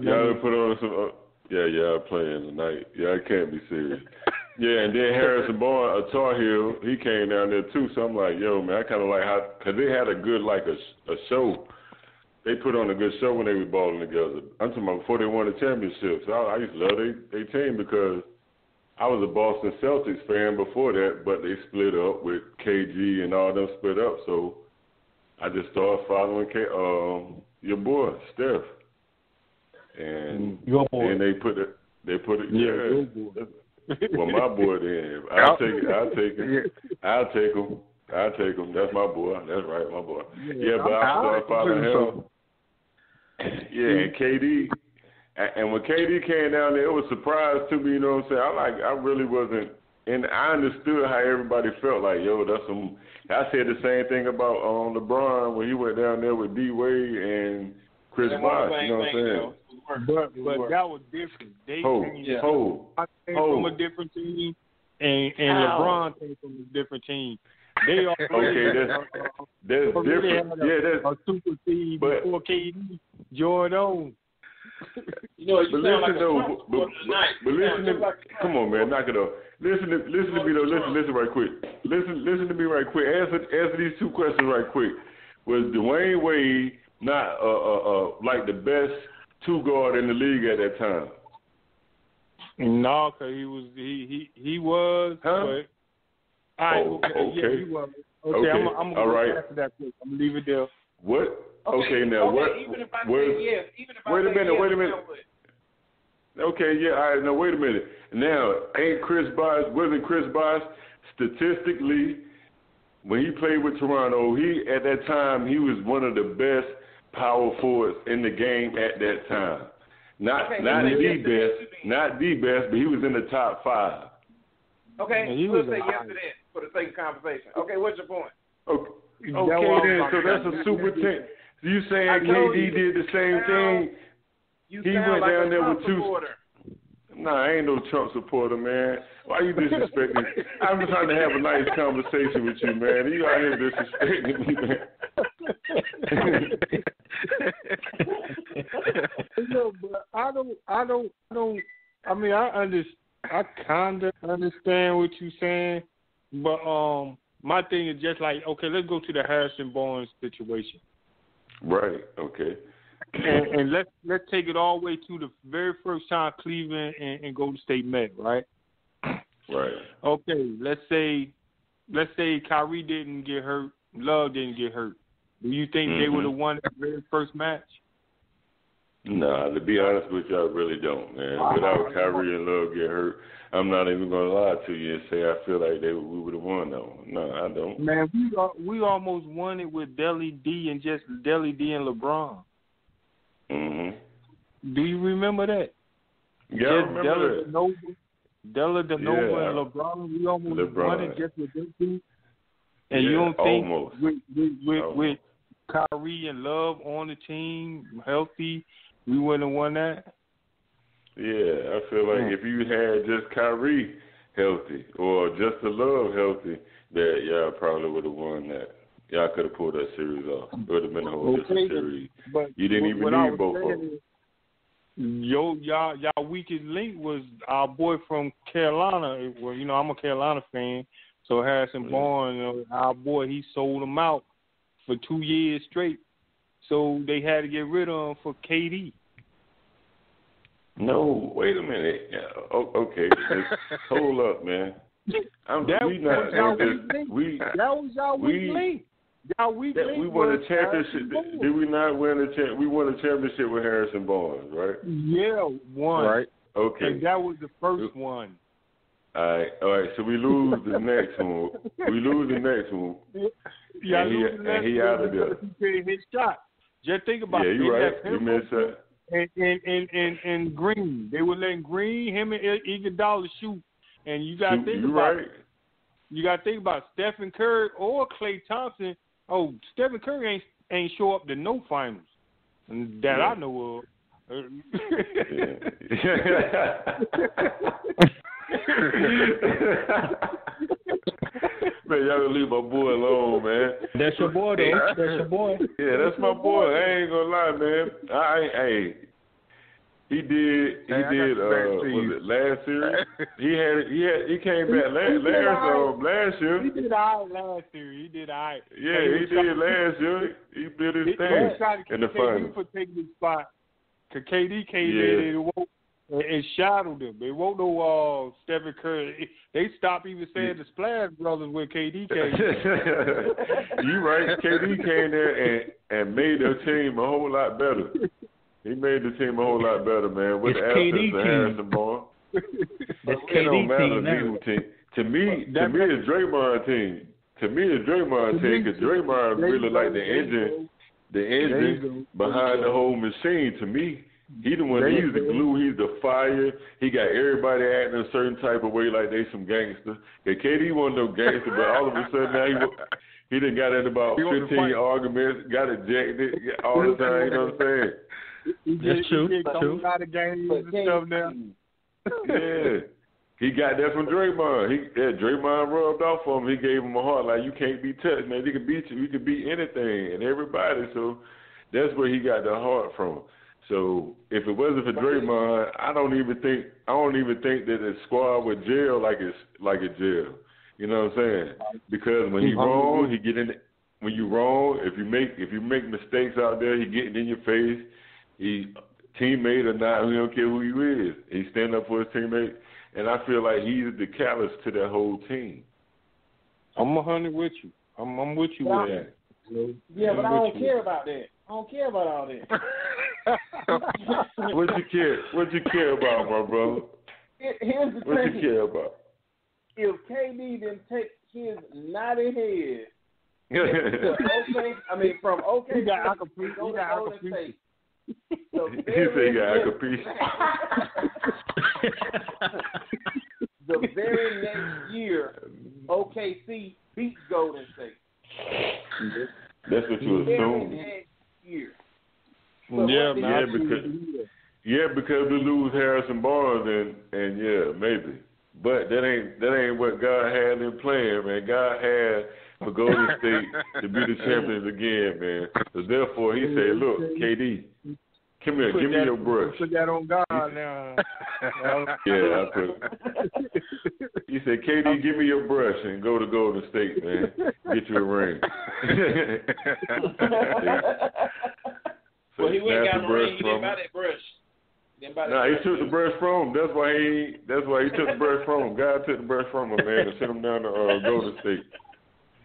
Y'all put on some. Y'all playing tonight. Yeah, I can't be serious. Yeah, and then Harrison Barnes, a Tar Heel, he came down there too. So I'm like, yo, man, I kind of like how, because they had a good, like a show. They put on a good show when they were balling together. I'm talking about before they won the championship. So I used to love their team because I was a Boston Celtics fan before that, but they split up with KG and all them split up. So I just started following your boy, Steph. And your boy. And they put it. Yeah. Well, my boy then. I'll take him. That's my boy. That's right, my boy. Yeah, but I started following him. Yeah, and KD. And when KD came down there, it was a surprise to me, you know what I'm saying? I really wasn't, and I understood how everybody felt like, yo, that's some. I said the same thing about LeBron when he went down there with D Wade and Chris Bosh, you know what I'm saying? But that was different. They came from a different team, and LeBron came from a different team. They already that's different. That's a super team before KD joined on. You know, you sound like a Trump tonight. But listen to me. Come on, man, knock it off. Listen to me though. Listen right quick. Listen to me right quick. Answer these two questions right quick. Was Dwayne Wade not like the best two guard in the league at that time? No, because he was. Huh? But, okay. Yeah, he was. Okay. I'm gonna go after that quick. I'm gonna leave it there. What Okay, now what? Even if I say yes, wait a minute. Okay, yeah, all right, now wait a minute. Now, wasn't Chris Bosh statistically, when he played with Toronto, at that time he was one of the best power forwards in the game at that time. Not the best, but he was in the top 5. Okay, we'll say yes to that for the sake of conversation. Okay, what's your point? Okay then, so that's a super team. You saying KD did the same thing? He went down there with 2. Nah, I ain't no Trump supporter, man. Why you disrespecting me? I'm just trying to have a nice conversation with you, man. You out here disrespecting me, man. No, but I kind of understand what you're saying, but my thing is just like, okay, let's go to the Harrison Barnes situation. Right. Okay. And let's take it all the way to the very first time Cleveland and Golden State met, right? Right. Okay, let's say Kyrie didn't get hurt, Love didn't get hurt. Do you think they would have won the very first match? Nah, to be honest with you, I really don't, man. Without Kyrie and Love get hurt, I'm not even gonna lie to you and say I feel like we would have won that one. No, I don't. Man, we almost won it with Deli D and LeBron. Do you remember that? Yeah, I remember that. Della Denova and LeBron, we almost won it just with them two. And you don't think with Kyrie and Love on the team, healthy, we wouldn't have won that? Yeah, I feel like if you had just Kyrie healthy or just the Love healthy, that y'all probably would have won that. Y'all could have pulled that series off. It would have been a whole different series. But you didn't even need both of them. Y'all weakest link was our boy from Carolina. Well, I'm a Carolina fan, so Harrison Barnes, our boy, he sold him out for 2 years straight. So they had to get rid of him for KD. No, wait a minute. Okay, hold up, man. That was y'all weak link. We won a championship. Did we not win a championship? We won a championship with Harrison Barnes, right? Yeah, one. Right. Okay. And that was the first one. All right. So we lose the next one. Yeah, and he out of there. He his shot. Just think about it. Yeah, you right. You missed that. And Green, they were letting Green, him and Iguodala shoot. And you got to think about it. You got to think about Stephen Curry or Klay Thompson. Oh, Stephen Curry ain't show up to no finals that I know of. Man, y'all gonna leave my boy alone, man. That's your boy, though. That's your boy. Yeah, that's my boy. I ain't gonna lie, man. He did. Was it last year? He came back last year. He did all right last year. He did all right. Yeah, he did last year. He did his thing in the finals. For taking his spot, because KD came in and shadowed him. They won't know Stephen Curry. They stopped even saying the Splash Brothers when KD came. You right. KD came there and made their team a whole lot better. He made the team a whole lot better, man, with the absence of Harrison Barnes. It don't matter the team. To me, it's Draymond team. Because Draymond really like the engine behind the whole machine. To me, he the one. He's the glue. He's the fire. He got everybody acting a certain type of way like they some gangsters. Okay, KD wasn't no gangster, but all of a sudden now he done got in about 15 arguments, got ejected all the time. You know what I'm saying? That's true. A lot of games and stuff now. Yeah. He got that from Draymond. Draymond rubbed off on him. He gave him a heart like, you can't be touched, man. He can beat you. He can beat anything and everybody. So that's where he got the heart from. So if it wasn't for Draymond, I don't even think that the squad would jail like it jail. You know what I'm saying? Because when he wrong, he get in. When you wrong, if you make mistakes out there, he getting in your face. He teammate or not, he don't care who you is. He stand up for his teammate, and I feel like he's the catalyst to that whole team. I'm 100 with you. I'm with you with that. Yeah, but I don't care about that. don't care about all that. What you care? What you care about, my brother? Here's the What thing. you care about? If KD didn't take his naughty head from OK, he got State. He said he got Acapulco. The very next year, OKC beat Golden State. That's what you assume. Year. Because we lose Harrison Barnes and maybe. But that ain't what God had in plan, man. God had for Golden State to be the champions again, man. So therefore he said, look, KD, come here, give me your brush. Put that on God now. Yeah, I put it. He said, KD, give me your brush and go to Golden State, man. Get you a ring. Well, he went and got a ring. He didn't buy that brush. He took the brush from him. That's why he took the brush from him. God took the brush from him, man, and sent him down to Golden State.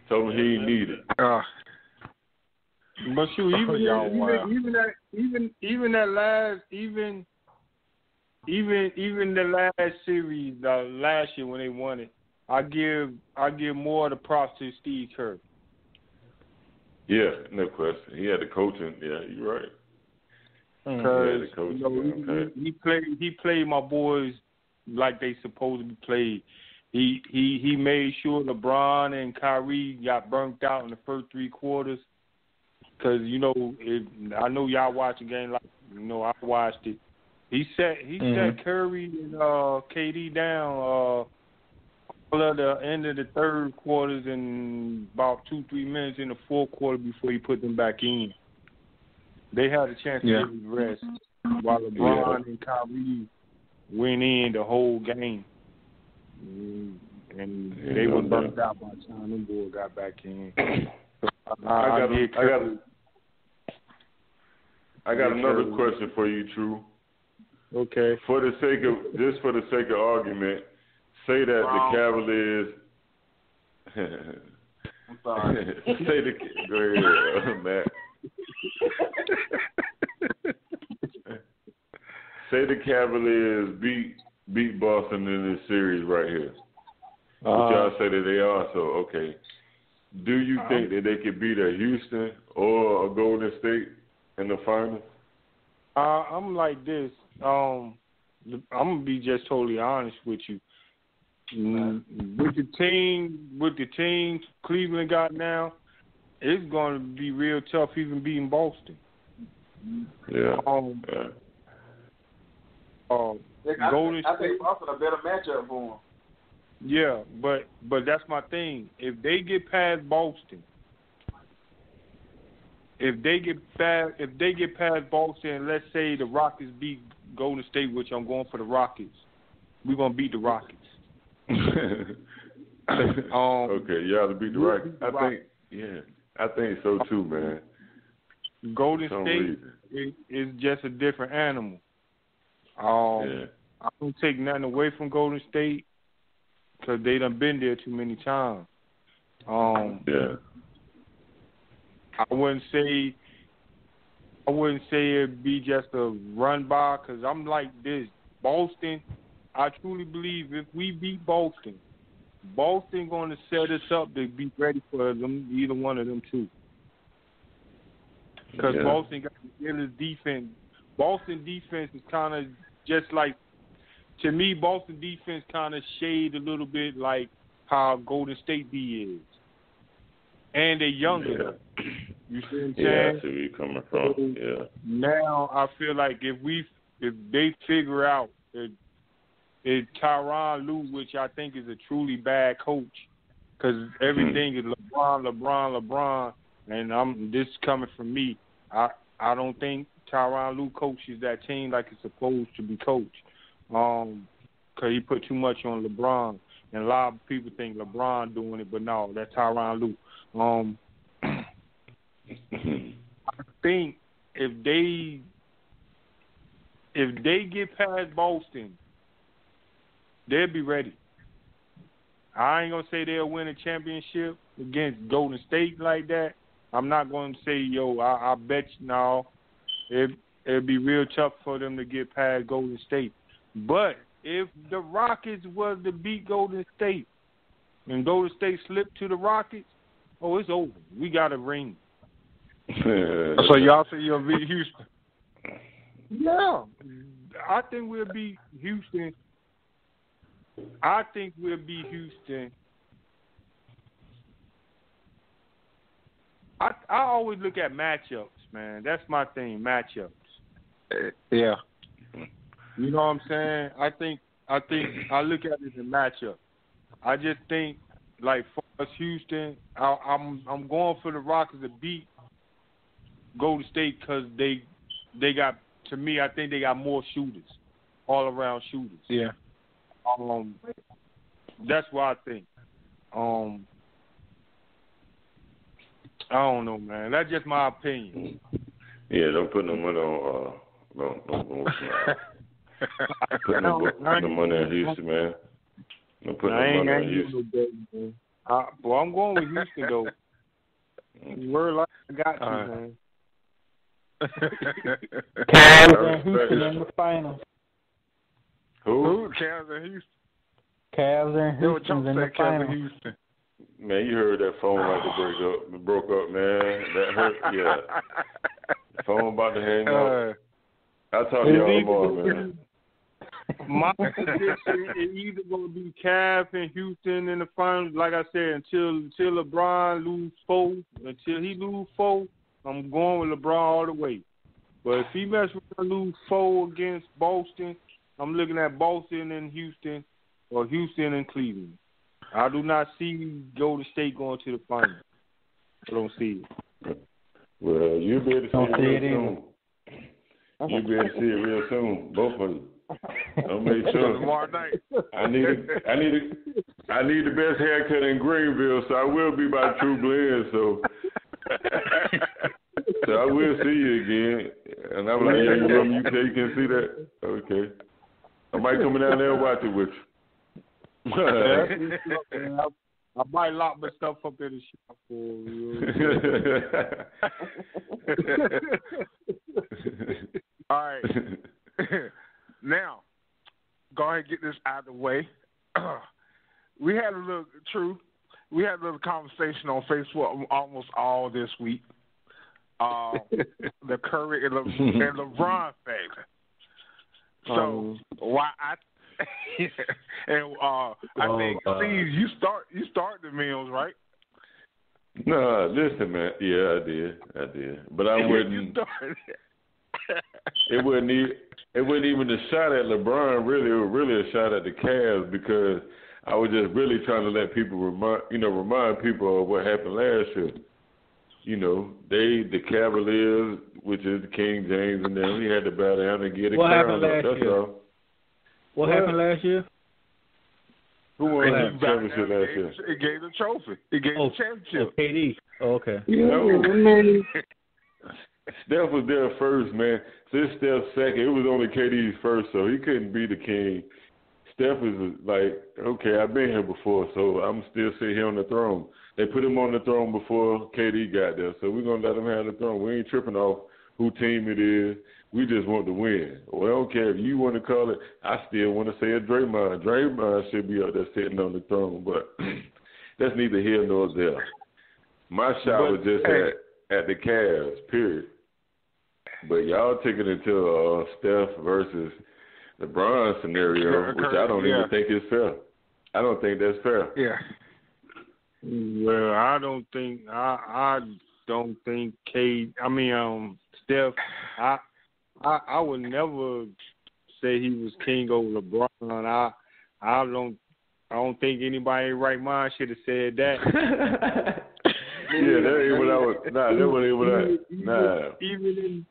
Told him he didn't need it. But shoot, even the last series, last year when they won it, I give more of the props to Steve Kerr. Yeah, no question. He had the coaching. Yeah, you're right. Because he played my boys like they supposed to be played. He made sure LeBron and Kyrie got burnt out in the first 3 quarters. Because I know y'all watch the game like I watched it. He set Curry and KD down all of the end of the third quarters and about 2-3 minutes in the fourth quarter before he put them back in. They had a chance to get rest while LeBron and Kyrie went in the whole game. And they were burnt out by the time them boys got back in. I got another question for you, True. Okay. For the sake of argument, say that the Cavaliers. I'm sorry. Go ahead, Matt. Say the Cavaliers beat Boston in this series right here. But y'all say that they are, so okay. Do you think that they could beat a Houston or a Golden State in the finals? I'm like this. I'm gonna be just totally honest with you. With the team Cleveland got now, it's going to be real tough even beating Boston. Golden I think Boston a better matchup for them. Yeah, but that's my thing. If they get past Boston, and let's say the Rockets beat Golden State, which I'm going for the Rockets, we're gonna beat the Rockets. Okay, y'all to beat the Rockets. I think so too, man. Golden State is just a different animal. I don't take nothing away from Golden State because they done been there too many times. I wouldn't say it'd be just a run by because I'm like this. Boston, I truly believe if we beat Boston going to set us up to be ready for them, either one of them two. Because Boston got the illest defense. Boston defense is kind of just like, to me, Boston defense kind of shade a little bit like how Golden State D is. And they're younger. You see what I'm saying? Yeah, I see where you're coming from. Now I feel like if they figure out that Tyronn Lue, which I think is a truly bad coach, because everything is LeBron, and this is coming from me. I don't think Tyronn Lue coaches that team like it's supposed to be coached, because he put too much on LeBron, and a lot of people think LeBron doing it, but no, that's Tyronn Lue. I think if they get past Boston, they'll be ready. I ain't gonna say they'll win a championship against Golden State like that, I'm not going to say, I bet you now it'd be real tough for them to get past Golden State. But if the Rockets was to beat Golden State and Golden State slipped to the Rockets, it's over. We got a ring. So y'all say you'll beat Houston? Yeah. I think we'll beat Houston. I always look at matchups, man. That's my thing, matchups. Yeah. You know what I'm saying? I think I look at it as a matchup. I just think, like, for us, Houston, I'm going for the Rockets to beat Golden State because they got, to me, I think they got more shooters, all around shooters. Yeah. That's what I think. I don't know, man. That's just my opinion. Yeah, don't put no money on. Put no money on Houston, man. Don't put no money on Houston. I'm going with Houston though. Word like I got you, man. Cavs and Houston in the finals. Who? Cavs and Houston. Cavs and Houston in the finals. Man, you heard that phone like to broke up, man. That hurt. Yeah. The phone about to hang up. I'll talk to y'all tomorrow, man. My prediction is either going to be Cavs and Houston in the finals. Like I said, until LeBron lose 4, I'm going with LeBron all the way. But if he mess with to lose 4 against Boston, I'm looking at Boston and Houston or Houston and Cleveland. I do not see Golden State going to the finals. I don't see it. Well, you'll be able to see it real soon. You'll be able to see it real soon, both of you. I'll make sure. Tomorrow night. I need the best haircut in Greenville, so I will be by True Blend. So I will see you again, and I'm like, yeah, you can see that. Okay, I might come down there and watch it with you. I might lock my stuff up in the shop for you. All right. Now, go ahead and get this out of the way. We had a little conversation on Facebook almost all this week. The Curry and LeBron factor. So why I think Cees, you start the meals, right? No, listen, man. Yeah, I did. But I wouldn't. It wasn't even a shot at LeBron. Really, it was really a shot at the Cavs because I was just really trying to let people remind people of what happened last year. The Cavaliers, which is the King James, and then we had to bow down and get it. What happened last year? That's all. What happened last year? Who won the championship last year? It gave the trophy. It gave the championship. KD. Oh, okay. Steph was there first, man. Since Steph second, it was only KD's first, so he couldn't be the king. Steph is like, okay, I've been here before, so I'm still sitting here on the throne. They put him on the throne before KD got there, so we're going to let him have the throne. We ain't tripping off who team it is. We just want to win. Well, I don't care if you want to call it. I still want to say a Draymond. Draymond should be up there sitting on the throne, but that's neither here nor there. My shot was just at the Cavs, period. But y'all take it into Steph versus LeBron scenario, which I don't even think is fair. I don't think that's fair. Yeah. Well, I don't think Steph. I would never say he was king over LeBron. I don't think anybody in right mind should have said that. Yeah, that ain't what I was. Nah, that wasn't what I. Nah.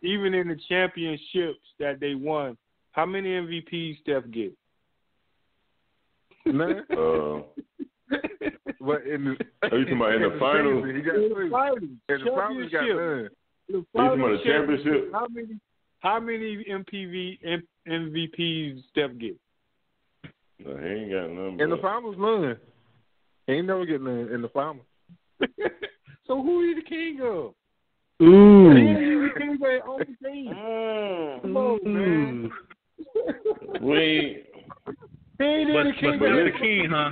Even in the championships that they won, how many MVPs Steph get? Man. What are you talking about in the finals? He got in the finals, he got none. You talking about the championship? How many MVPs Steph get? No, he ain't got none. In the finals, none. He ain't never get none in the finals. So who is the king of? Ooh. He the king of their own team. Come on, man. But the king, huh?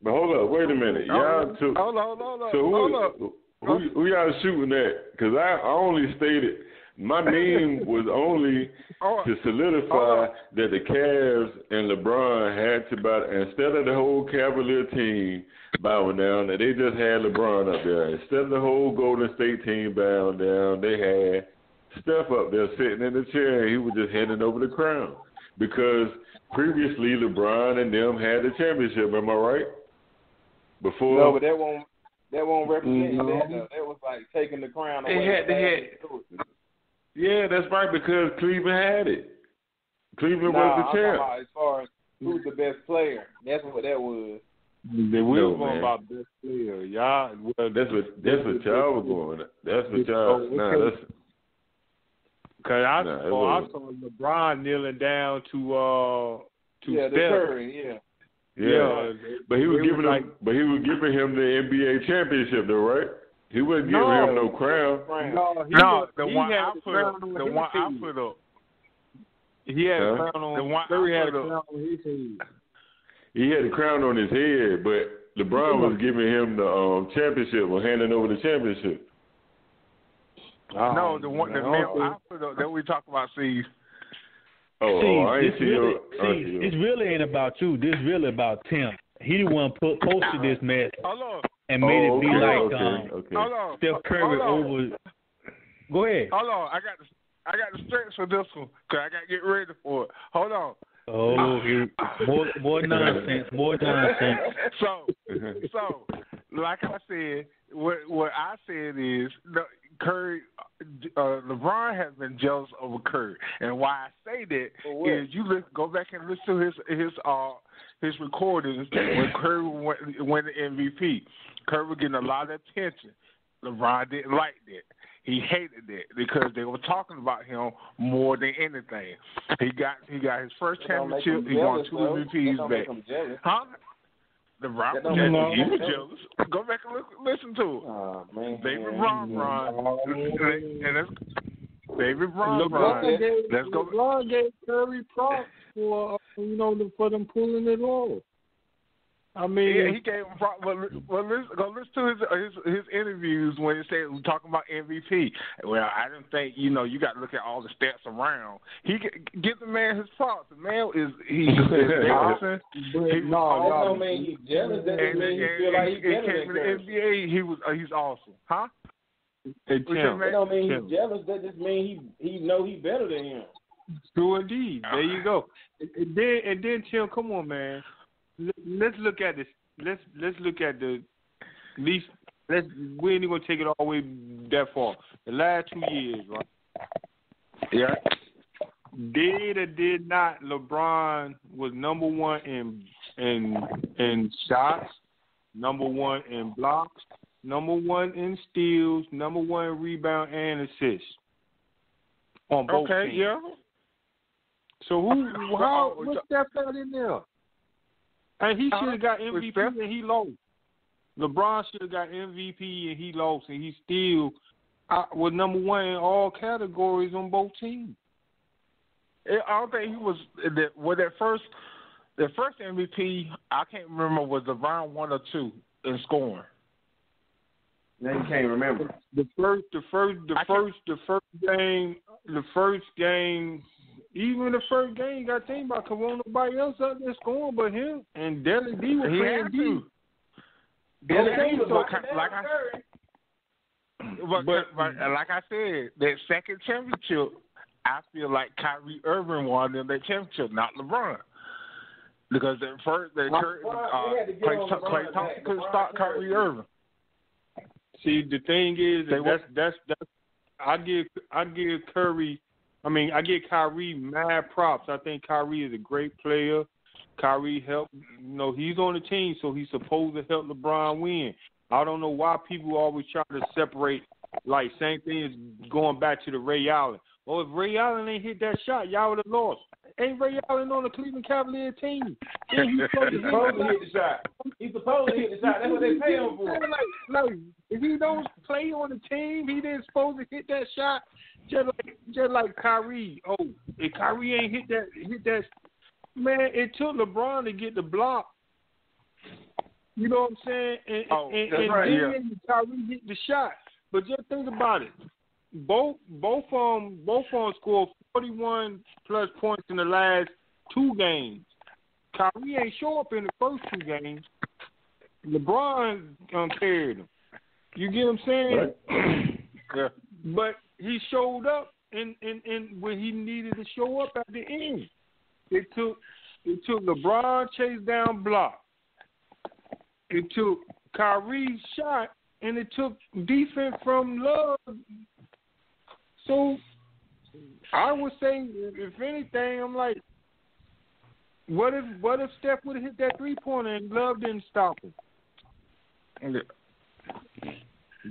But hold up, wait a minute. Y'all took. Hold on. So who y'all shooting at? Because I only stated my name was only to solidify that the Cavs and LeBron had to bow. Instead of the whole Cavalier team bowing down, that they just had LeBron up there. Instead of the whole Golden State team bowing down, they had Steph up there sitting in the chair, and he was just handing over the crown. Because previously LeBron and them had the championship. Am I right? Before. No, but that won't represent that. Though. That was like taking the crown away. They had. Yeah, that's right, because Cleveland had it. Cleveland was the champ. As far as who's the best player, that's what that was. They were going about best player, y'all. Well, that's what y'all were going. That's what y'all. Because I saw LeBron kneeling down to Steph. Curry, yeah. But he was giving him the NBA championship, though, right? He wasn't giving him no crown. The one I put up. He had a crown on. Curry had a crown on his head. He had a crown on his head, but LeBron was giving him the championship or handing over the championship. No, the man I put up that we talk about, Cees. I ain't see your. This really ain't about you. This really about Tim. He the one posted this mess and made it be like Steph Curry over. Go ahead. Hold on, I got the stretch for this one because I got to get ready for it. Hold on. Oh, more nonsense. So, like I said, what I said is Curry, LeBron has been jealous over Curry, and why I say that is you go back and listen to his recordings when Curry went the MVP. Curry was getting a lot of attention. LeBron didn't like that. He hated that because they were talking about him more than anything. He got his first championship. He won 2 MVPs back. Huh? He was jealous. Go back and listen to it. Oh, man. David Ron. And that's David Ron. Let's go. LeBron gave Curry props for for them pulling it off. I mean, he gave him props. Well, go listen to his interviews when he said we're talking about MVP. Well, I didn't think you got to look at all the stats around. He give the man his props. The man he's dancing. Don't mean he's jealous. That doesn't mean he feel like he's better than Curry. NBA, he's awesome, huh? That don't mean he's jealous. That just means he know he's better than him. True indeed. There you go. And then Tim, come on, man. Let's look at this. Let's look at the least. We ain't gonna take it all the way that far. The last 2 years, right? Yeah. Did or did not LeBron was number one in shots, number one in blocks, number one in steals, number one in rebound and assists on both teams. Yeah. So what's that got in there? And he should have got MVP and he lost. LeBron should have got MVP and he lost, and he still was number one in all categories on both teams. I don't think he was the first MVP. I can't remember was LeBron 1 or 2 in scoring. Now you can't remember. The first game. Even the first game, you got to think about because nobody else out there scoring but him. And Dele D was playing D. Like I said, that second championship, I feel like Kyrie Irving won them that championship, not LeBron. Because at first, Klay Thompson couldn't stop Kyrie Irving. See, the thing is, that's I give Curry. I give Kyrie mad props. I think Kyrie is a great player. Kyrie helped. He's on the team, so he's supposed to help LeBron win. I don't know why people always try to separate. Like same thing as going back to the Ray Allen. If Ray Allen ain't hit that shot, y'all would have lost. Ain't Ray Allen on the Cleveland Cavaliers team? He's supposed to hit the shot. He's supposed to hit the shot. That's what they pay him for. Like, if he don't play on the team, he didn't supposed to hit that shot. Just like Kyrie. Oh, if Kyrie ain't hit that, man, it took LeBron to get the block. You know what I'm saying? And then Kyrie hit the shot. But just think about it. Both scored 41 plus points in the last 2 games. Kyrie ain't show up in the first 2 games. LeBron carried him. You get what I'm saying? Right. Yeah. But he showed up in when he needed to show up at the end. It took LeBron chase down block. It took Kyrie's shot, and it took defense from Love. So I would say, if anything, I'm like, what if Steph would have hit that 3-pointer and Love didn't stop him?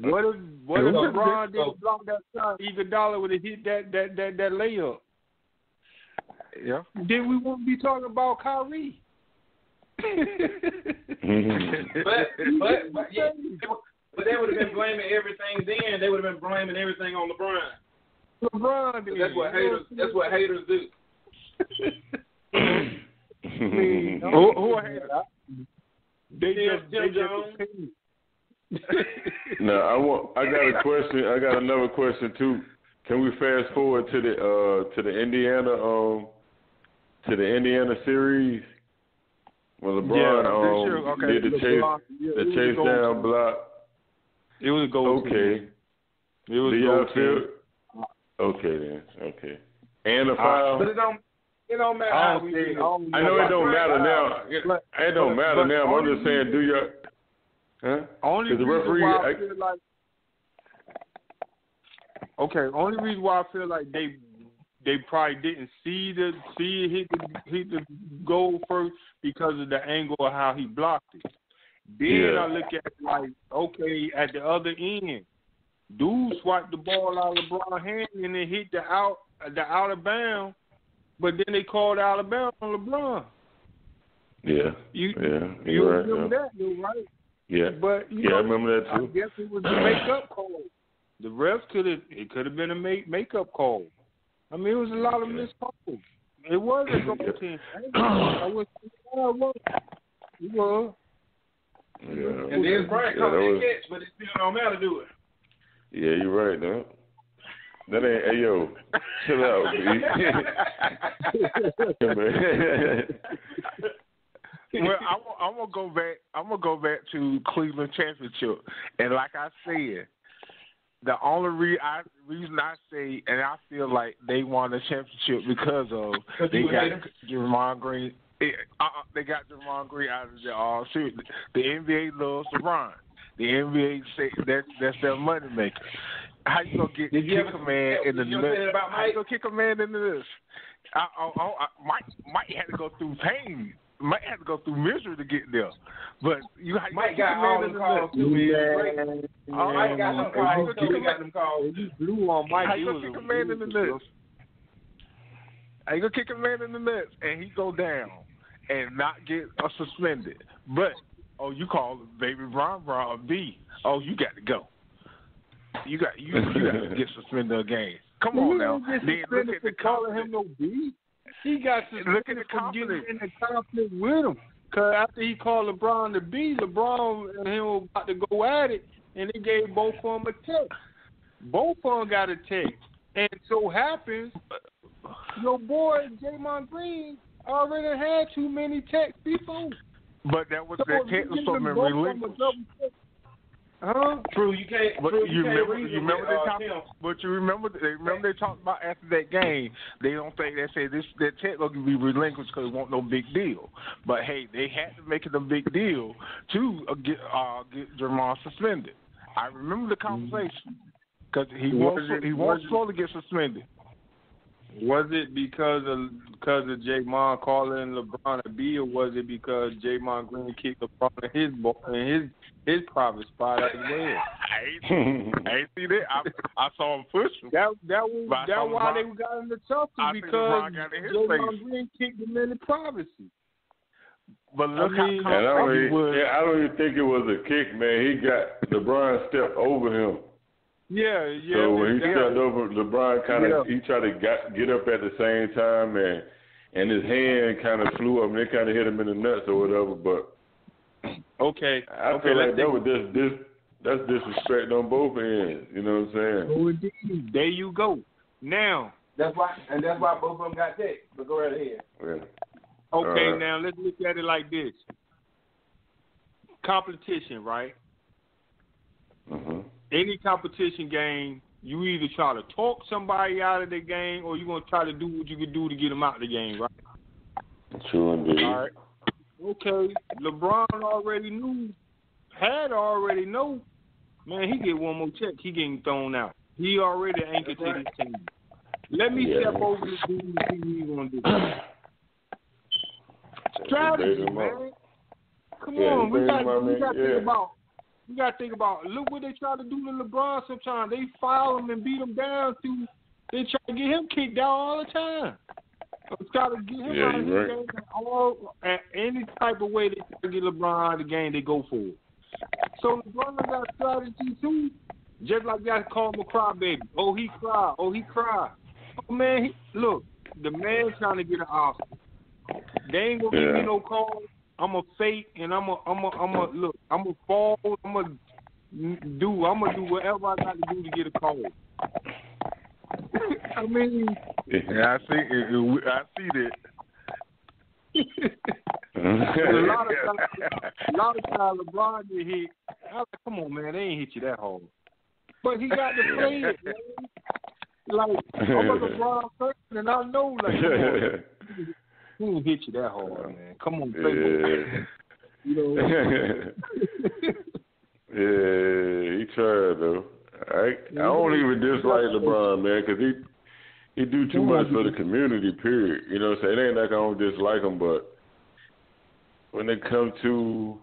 What if LeBron didn't block that shot? Iguodala would have hit that layup. Yeah. Then we wouldn't be talking about Kyrie. but they would have been blaming everything then. They would have been blaming everything on LeBron. LeBron did. That's what haters do. Who are haters? They just No, I got a question. I got another question too. Can we fast forward to the Indiana series when LeBron did the chase down block? It was a goal. Okay. It was a goal. Okay then. Okay. And the foul. But it don't matter how we did. I know it don't matter now. It don't matter now. But I'm just saying, do your only reason why I feel like only reason why I feel like they probably didn't see it hit the goal first because of the angle of how he blocked it. Then I look at it like, okay, at the other end, dude swiped the ball out of LeBron's hand and then hit the out of bounds, but then they called out of bounds on LeBron. Yeah. You right, remember that, though, right? Yeah. But I remember that too. I guess it was a makeup call. The refs could have been a makeup call. I mean, it was a lot of missed calls. It was a goal team. I was it was. Yeah. And then Bryant caught that catch, but it still don't matter, do it? Yeah, you're right, man. That ain't, hey, yo, chill out, B. Well, I'm gonna go back to Cleveland championship, and like I said, the only reason I say, and I feel like they won the championship because they got Draymond Green. They got Draymond Green out of the series. The NBA loves LeBron. The NBA say that's their money maker. How you gonna kick a man in the nuts? How you gonna kick a man in the nuts? Mike had to go through pain. Mike had to go through misery to get there. But Mike got all them calls too. Mike got them calls too. He got them calls. You blew on Mike. How you gonna kick a man in the nuts? How you gonna kick a man in the nuts and he go down and not get suspended? But you call baby Frrom a B. Oh, you got to go. You got to get suspended a game. Come on now. Then look at the calling him no B. He got to look at the confidence in the conflict with him. Because after he called LeBron the B, LeBron and him were about to go at it, and they gave both of them a text. Both of them got a text. And it so happens, your boy, Draymond Green, already had too many texts before. But that was that text was so relinquished. True, you can't. But you remember they talked about after that game. They don't think they say that check gonna be relinquished because it won't no big deal. But hey, they had to make it a big deal to get Draymond suspended. I remember the conversation because he wasn't supposed to get suspended. Was it because of Draymond calling LeBron a B, or was it because Draymond Green kicked LeBron in his private spot as well? I ain't see that. I saw him push him. That why they got in the tussle, because Draymond Green kicked him in the privacy. But look I don't even think it was a kick, man. LeBron stepped over him. Yeah. So when he stepped over, LeBron he tried to get up at the same time, and his hand kind of flew up, and it kind of hit him in the nuts or whatever. But I feel like that was that's disrespect on both ends. You know what I'm saying? Oh, indeed. There you go. Now that's why both of them got picked. But go right ahead. Yeah. Okay, now let's look at it like this. Competition, right? Mm-hmm. Any competition game, you either try to talk somebody out of the game, or you're going to try to do what you can do to get them out of the game, right? True indeed. All right. Okay, LeBron already know, man, he get one more check, he getting thrown out. He already anchored to this team. Let me step over this dude and see what he's going to do. Strategy, man. Come on, we got to think about. Look what they try to do to LeBron. Sometimes they foul him and beat him down. They try to get him kicked out all the time. Try to get him out of the game. At any type of way they try to get LeBron out of the game, they go for it. So LeBron got strategy too. Just like that, call him a crybaby. Oh, he cried. Oh, man, look, the man's trying to get an Oscar. They ain't gonna give me no call. I'm a fake, and I'm a fall. I'm gonna do whatever I got to do to get a call. I mean, I see that. a lot of times LeBron get hit. I was like, come on, man, they ain't hit you that hard. But he got to play it, man. Like, I'm a LeBron person, and I know, like, come on. He didn't hit you that hard, man. Come on, play you know. He tried though. I don't even dislike LeBron, man, because he do too much for the community. Period. You know what I'm saying? It ain't like I don't dislike him, but when it comes to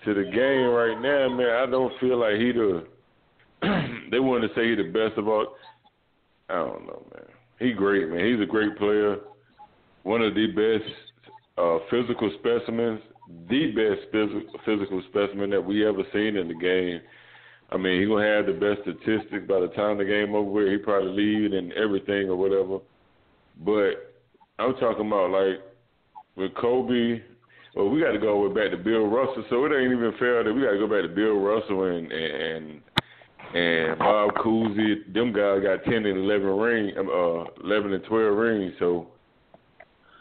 the game right now, man, I don't feel like he they want to say he the best of all. I don't know, man. He great, man. He's a great player. One of the best physical specimens, the best physical specimen that we ever seen in the game. I mean, he's going to have the best statistics by the time the game over with. He probably lead in everything or whatever. But I'm talking about, like, with Kobe, well, we got to go back to Bill Russell, so it ain't even fair that we got to go back to Bill Russell and Bob Cousy. Them guys got 10 and 11 and 12 rings, so.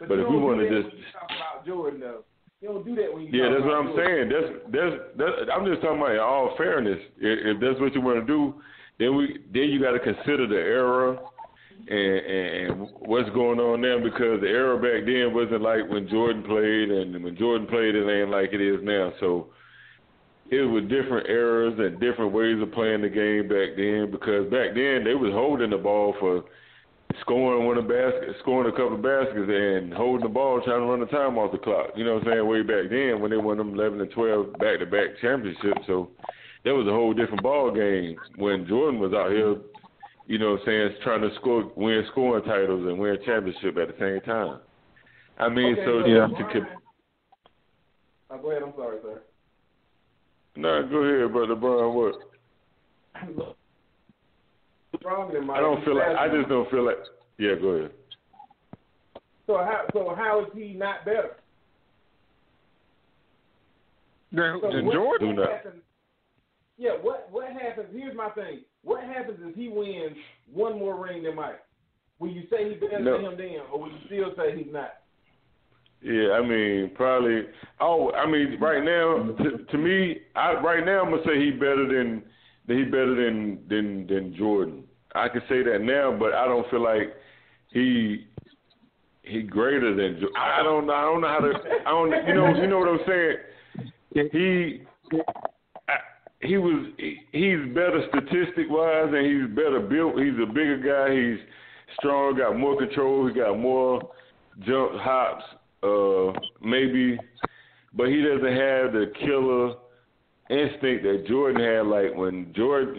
But if we want to just talk about Jordan, though, you don't do that when you. Yeah, that's what I'm saying. That's I'm just talking about in all fairness. If that's what you want to do, then you got to consider the era and what's going on now, because the era back then wasn't like when Jordan played, and when Jordan played, it ain't like it is now. So it was different eras and different ways of playing the game back then, because back then they was holding the ball for scoring a couple of baskets and holding the ball, trying to run the time off the clock. You know what I'm saying? Way back then when they won them 11 and 12 back-to-back championships. So that was a whole different ball game when Jordan was out here, you know what I'm saying, trying to win scoring titles and win a championship at the same time. I mean, okay, so go ahead, I'm sorry, sir. No, go ahead, brother Brian. What? I just don't feel like. Yeah, go ahead. So how is he not better? Than Jordan? Yeah, what happens? Here's my thing. What happens if he wins one more ring than Mike? Will you say he's better than him then, or will you still say he's not? Yeah, I mean, probably. Oh, I mean, right now, to me, right now, I'm gonna say he's better than Jordan. I can say that now, but I don't feel like he greater than Jordan. I don't know how to. You know what I'm saying? He's better statistic wise, and he's better built. He's a bigger guy. He's strong, got more control, he got more jump hops, maybe, but he doesn't have the killer instinct that Jordan had. Like when Jordan,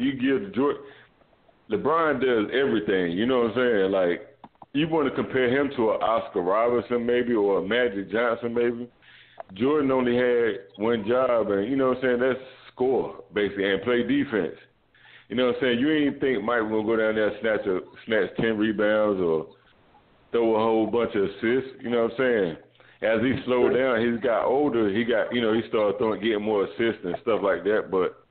LeBron does everything. You know what I'm saying? Like you want to compare him to an Oscar Robertson maybe or a Magic Johnson maybe. Jordan only had one job, and you know what I'm saying? That's score basically and play defense. You know what I'm saying? You ain't think Mike will go down there and snatch 10 rebounds or throw a whole bunch of assists. You know what I'm saying? As he slowed down, he got older. He started getting more assists and stuff like that. But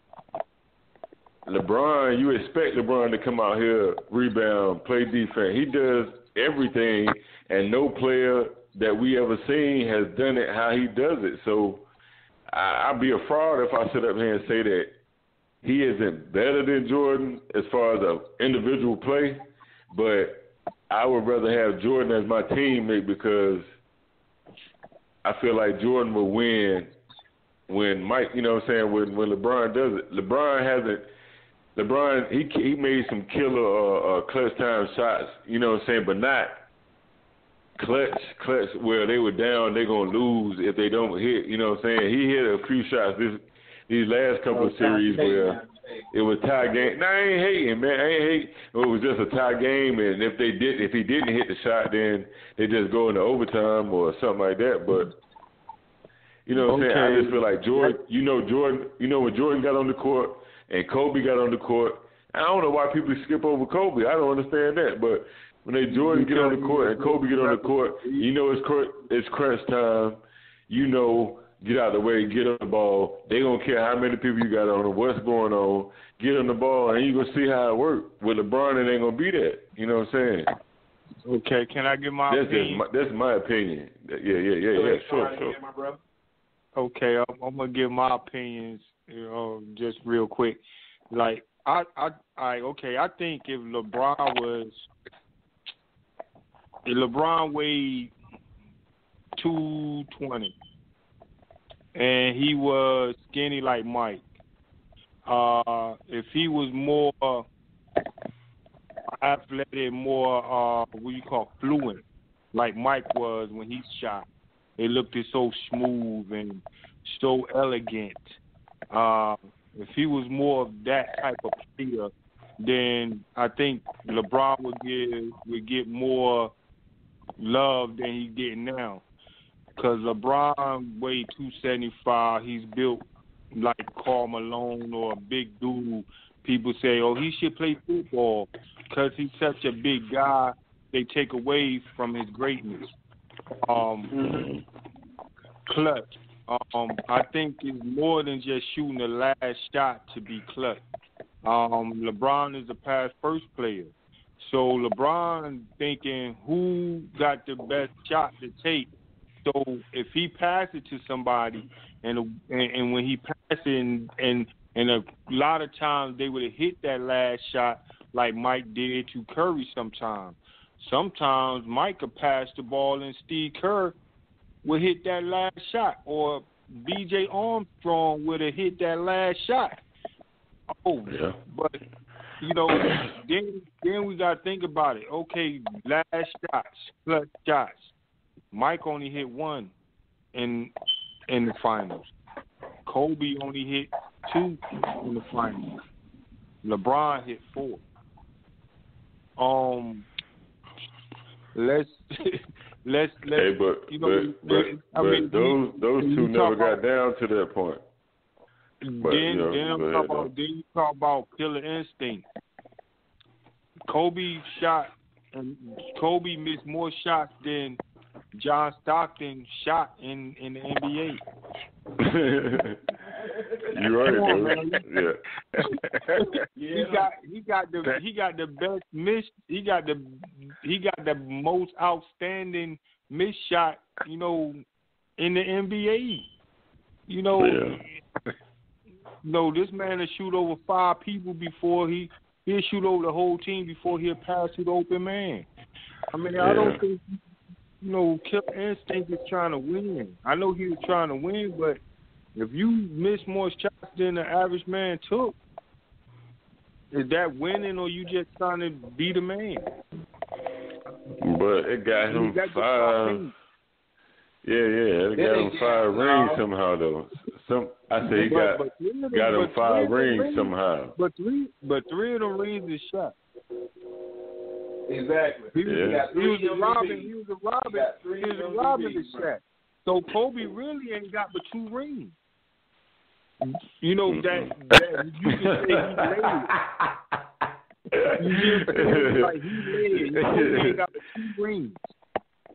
LeBron, you expect LeBron to come out here, rebound, play defense. He does everything, and no player that we ever seen has done it how he does it. So I'd be a fraud if I sit up here and say that he isn't better than Jordan as far as an individual play, but I would rather have Jordan as my teammate because I feel like Jordan will win when Mike, you know what I'm saying, when LeBron does it. LeBron, he made some killer clutch time shots, you know what I'm saying, but not clutch where they were down, they're going to lose if they don't hit, you know what I'm saying. He hit a few shots these last couple of series where it was tie game. No, I ain't hating, man. I ain't hating. It was just a tie game, and if he didn't hit the shot, then they just go into overtime or something like that. But you know what I'm saying? I just feel like Jordan. You know when Jordan got on the court and Kobe got on the court. I don't know why people skip over Kobe. I don't understand that, but when Jordan get on the court and Kobe get on the court, you know it's crunch time. You know. Get out of the way, get on the ball. They don't care how many people you got on or what's going on. Get on the ball, and you're going to see how it works. With LeBron, it ain't going to be that. You know what I'm saying? Okay, can I give my opinion? That's my opinion. Yeah, sure. Okay, I'm going to give my opinions just real quick. Like, I think if LeBron weighed 220, and he was skinny like Mike. If he was more athletic, more fluent, like Mike was when he shot, it looked so smooth and so elegant. If he was more of that type of player, then I think LeBron would get more love than he's getting now. Because LeBron weighed 275. He's built like Karl Malone or a big dude. People say, he should play football. Because he's such a big guy, they take away from his greatness. Clutch. I think it's more than just shooting the last shot to be clutch. LeBron is a pass-first player. So LeBron thinking who got the best shot to take. So if he passes it to somebody, and when he passes it, and a lot of times they would have hit that last shot like Mike did to Curry sometimes. Sometimes Mike could pass the ball and Steve Kerr would hit that last shot, or B.J. Armstrong would have hit that last shot. But, then we got to think about it. Okay, last shots, clutch shots. Mike only hit one in the finals. Kobe only hit 2 in the finals. LeBron hit 4. Let's hey, but those two never got down to that point. Then you talk about killer instinct. Kobe missed more shots than John Stockton shot in the NBA. You're right, dude. Yeah. He got the best miss. He got the most outstanding miss shot, in the NBA. This man will shoot over 5 people before he'll shoot over the whole team before he'll pass to the open man. I mean, I don't think killer instinct is trying to win. I know he was trying to win, but if you miss more shots than the average man took, is that winning or you just trying to be the man? But it got him 5. Yeah, it got him 5 rings somehow though. I say he got him 5 rings somehow. But three of them rings is shot. Exactly. He was robbing the shot. So Kobe really ain't got but 2 rings. You know that you can say he laid. Like he laid. Kobe ain't got but 2 rings.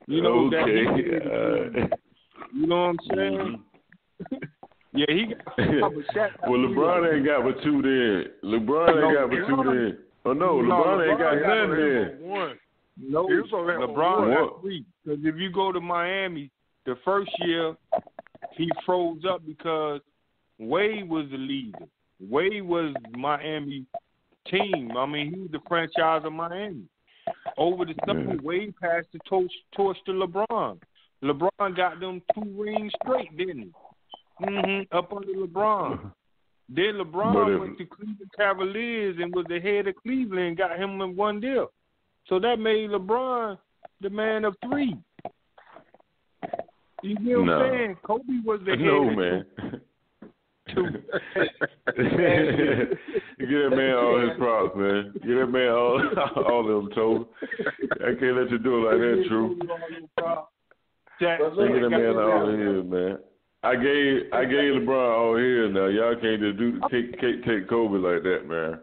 You know that. You know what I'm saying? Yeah, he got a shot. Well, LeBron ain't got but 2 then. LeBron ain't got but 2 then. Oh no, LeBron ain't got none then. No, LeBron got 3. Because if you go to Miami, the first year he froze up because Wade was the leader. Wade was Miami team. I mean, he was the franchise of Miami. Over the summer, Wade passed the torch to LeBron. LeBron got them 2 rings straight, didn't he? Up under LeBron. Then LeBron went to Cleveland Cavaliers and was the head of Cleveland and got him in 1 deal. So that made LeBron the man of 3. You get what I'm saying? Kobe was the head of man. 2. Give that man all his props, man. Give that man all of them toes. I can't let you do it like that, True. Give that man all of his, man. I gave LeBron all his now. Y'all can't just take Kobe like that, man.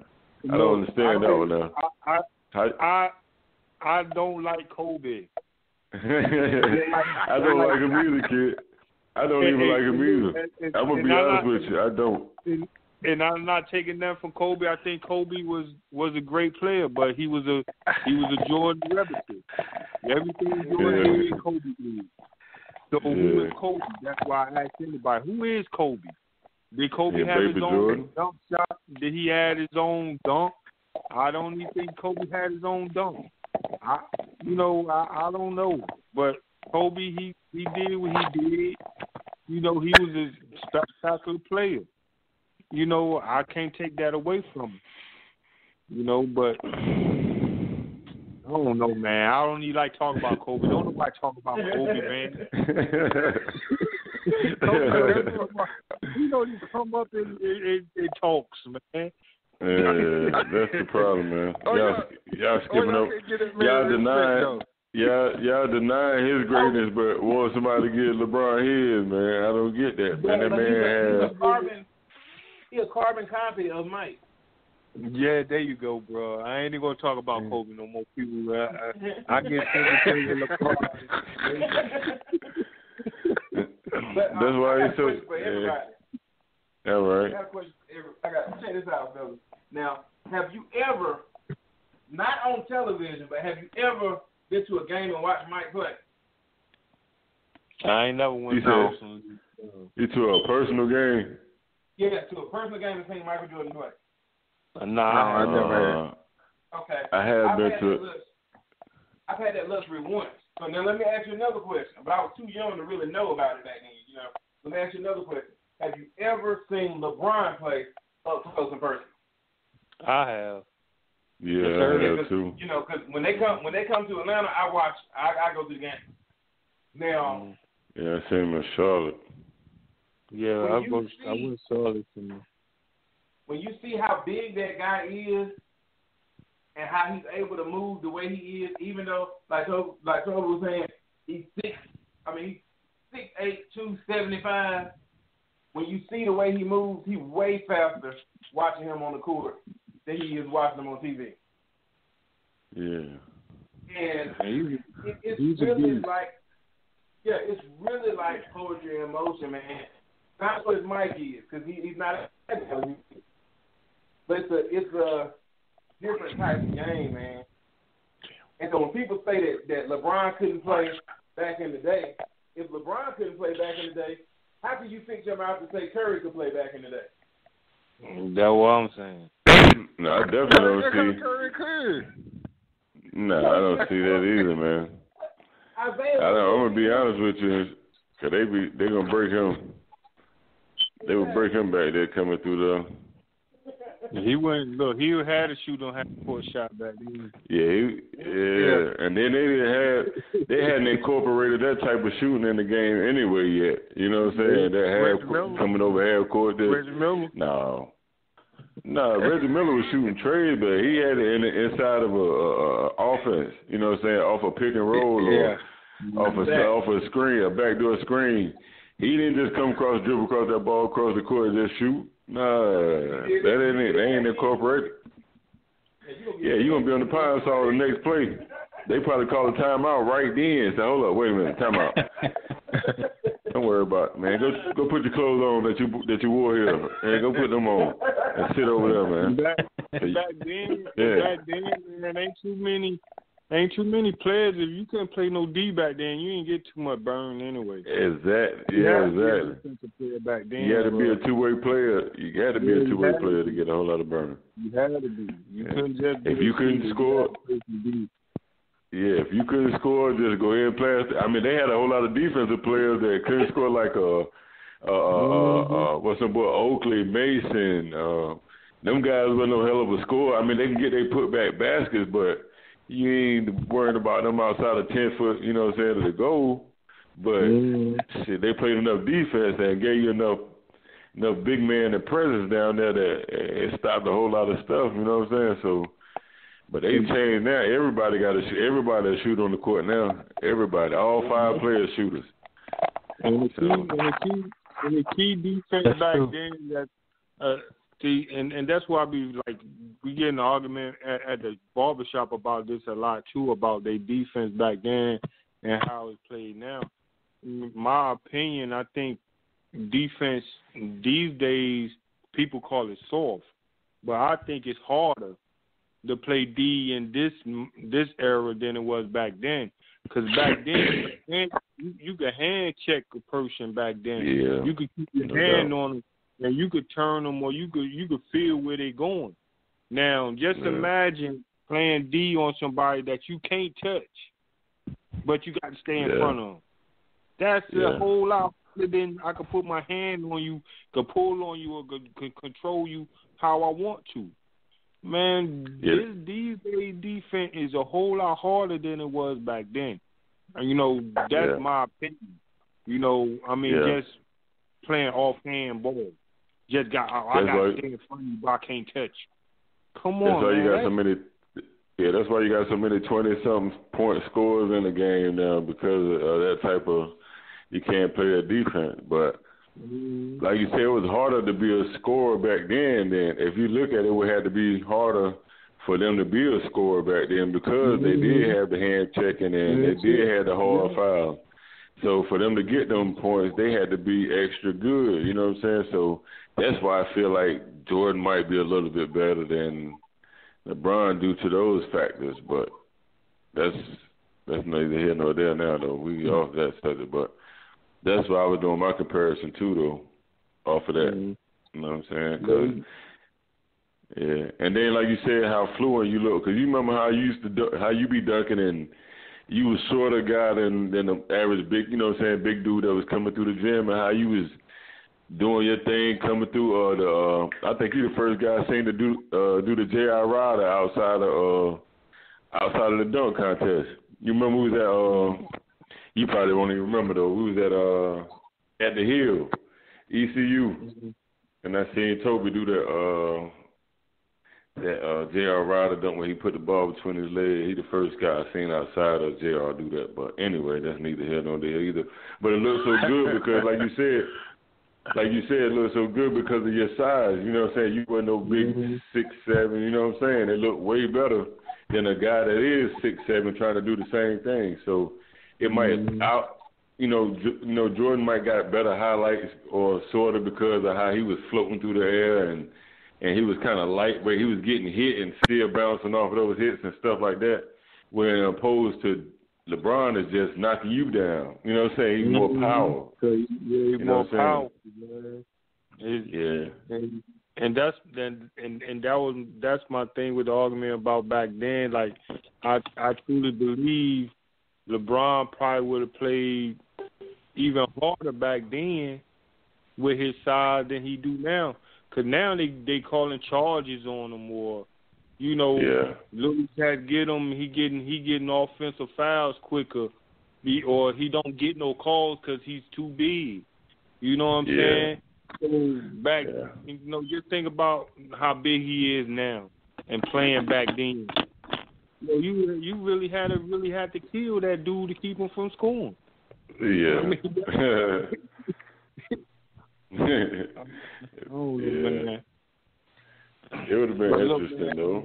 I don't understand that one now. I don't like Kobe. I don't like him either, kid. I don't even like him either. I'm gonna be honest with you. I don't. And I'm not taking that from Kobe. I think Kobe was a great player, but he was a Jordan derivative. Everything Jordan did, Kobe did. So who is Kobe? That's why I asked anybody, who is Kobe? Did Kobe have his own Jordan. dunk shot? Did he have his own dunk? I don't even think Kobe had his own dunk. I don't know. But Kobe, he did what he did. You know, he was a spectacular player. You know, I can't take that away from him. You know, but I don't know, man. I don't even like talking about Kobe. Don't nobody talk about Kobe, man. You know, you come up and talks, man. Yeah, that's the problem, man. Y'all skipping up. Y'all denying his greatness, but want somebody to give LeBron his, man. I don't get that, man. That man has. He a carbon copy of Mike. Yeah, there you go, bro. I ain't even gonna talk about Kobe no more. People, I get things in LeBron. That's why he's so. All right. I got to check this out, fellas. Now, have you ever, not on television, but have you ever been to a game and watched Mike play? I ain't never went to. You to a personal game? Yeah, to a personal game and seen Michael Jordan play. No, I never had. Okay. I have been to. I've had that luxury once. So now let me ask you another question. But I was too young to really know about it back then. You know. Let me ask you another question. Have you ever seen LeBron play up close in person? I have. Yeah, I have too. You know, because when they come to Atlanta, I watch. I go to the game. Now. Yeah, I seen him in Charlotte. Yeah, I went to Charlotte. When you see how big that guy is and how he's able to move the way he is, even though, like Toby was saying, he's 6'8", 275. When you see the way he moves, he's way faster watching him on the court than he is watching him on TV. Yeah. And it's really like poetry in motion, man. That's what Mike is, because he's not but it's a different type of game, man. And so when people say that LeBron couldn't play back in the day, if LeBron couldn't play back in the day, how can you fix your mouth to say Curry could play back in the day? That's what I'm saying. No, I definitely don't see. Curry could. No, I don't see that either, man. I'm gonna be honest with you, cause they gonna break him. They would break him back there coming through He went. Look, he had to shoot on half-court shot back then. Yeah. And then they hadn't incorporated that type of shooting in the game anyway yet. You know what I'm saying? That coming over half court. Reggie Miller. No, Reggie Miller was shooting trade, but he had it inside of a offense. You know what I'm saying? Off a pick and roll or off a screen, a backdoor screen. He didn't just come across, dribble across that ball across the court and just shoot. Nah, that ain't it. They ain't incorporated. Yeah, you gonna be on the pine saw the next play. They probably call a timeout right then. Say, hold up, wait a minute, timeout. Don't worry about it, man. Go put your clothes on that you wore here, and go put them on and sit over there, man. Back then, man, ain't too many players. If you couldn't play no D back then, you didn't get too much burn anyway. Exactly. Yeah, exactly. Back then, you had to be a two-way player. You had to be a two-way player to get a whole lot of burn. You had to be. You couldn't just. If you couldn't score. Yeah, if you couldn't score, just go ahead and play. I mean, they had a whole lot of defensive players that couldn't score, like what's some boy Oakley, Mason. Them guys wasn't no hell of a score. I mean, they can get their putback baskets, but you ain't worrying about them outside of 10 foot. You know what I'm saying, to the goal. But shit, they played enough defense and gave you enough big man and presence down there that it stopped a whole lot of stuff. You know what I'm saying? So. But they changed now. Everybody got to shoot. Everybody that shoot on the court now. Everybody, all 5 players shooters. And the key defense back then and that's why we get in an argument at the barbershop about this a lot too, about their defense back then and how it's played now. In my opinion, I think defense these days people call it soft, but I think it's harder to play D in this era than it was back then. Because back then, you could hand check a person back then. Yeah. You could keep your hand on them, and you could turn them, or you could feel where they're going. Now, just imagine playing D on somebody that you can't touch, but you got to stay in front of them. That's a whole lot harder than I could put my hand on you, could pull on you, or could control you how I want to. Man, these days defense is a whole lot harder than it was back then. And, that's my opinion. I mean, just playing offhand ball. I got to stay in front of you, but I can't touch. Come on, that's why man. You got so many. Yeah, that's why you got so many 20-something point scores in the game now, because of that type of, you can't play a defense. But like you said, it was harder to be a scorer back then. If you look at it, it would have to be harder for them to be a scorer back then, because they did have the hand checking and they did have the hard foul. So for them to get them points, they had to be extra good. You know what I'm saying? So that's why I feel like Jordan might be a little bit better than LeBron due to those factors. But that's neither here nor there now, though. We off that subject, but. That's why I was doing my comparison too, though, off of that. You know what I'm saying? 'Cause, and then like you said, how fluent you look. 'Cause you remember how you used to how you be dunking, and you was shorter guy than the average big, you know what I'm saying, big dude that was coming through the gym, and how you was doing your thing coming through. I think you the first guy I seen to do the J.R. Ryder outside of the dunk contest. You remember who was at? You probably won't even remember, though. We was at the Hill, ECU, and I seen Toby do that J.R. Ryder dunk when he put the ball between his legs. He the first guy I seen outside of J.R. do that. But anyway, that's neither here nor there either. But it looks so good because, like you said, it looks so good because of your size. You know what I'm saying? You wasn't no big 6'7", you know what I'm saying? It looked way better than a guy that is 6'7" trying to do the same thing. So it might Jordan might got better highlights or sort of because of how he was floating through the air and he was kind of lightweight. He was getting hit and still bouncing off of those hits and stuff like that. When opposed to LeBron is just knocking you down. You know what I'm saying? He's more power. He's more powerful. That's my thing with the argument about back then. Like I truly believe LeBron probably would have played even harder back then with his size than he do now. Because now they calling charges on him, or Lewis had to get him. He getting offensive fouls quicker, or he don't get no calls because he's too big. You know what I'm saying? So back, just think about how big he is now and playing back then. You really had to kill that dude to keep him from scoring. Yeah. Man. It would have been interesting, though.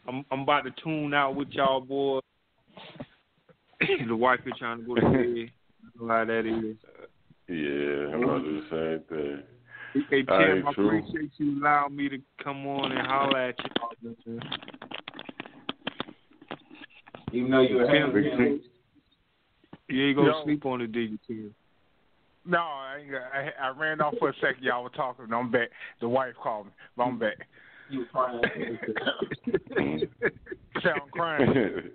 I'm about to tune out with y'all, boys. The wife is trying to go to bed. I don't know how that is. Yeah, I'm about to do the same thing. Hey, Tim, I appreciate you allowing me to come on and holler at you. Even though you're a Big Tim. You ain't gonna sleep on the diggy, Tim. No, I ran off for a second. Y'all were talking. I'm back. The wife called me. But I'm back. You were crying. I'm crying.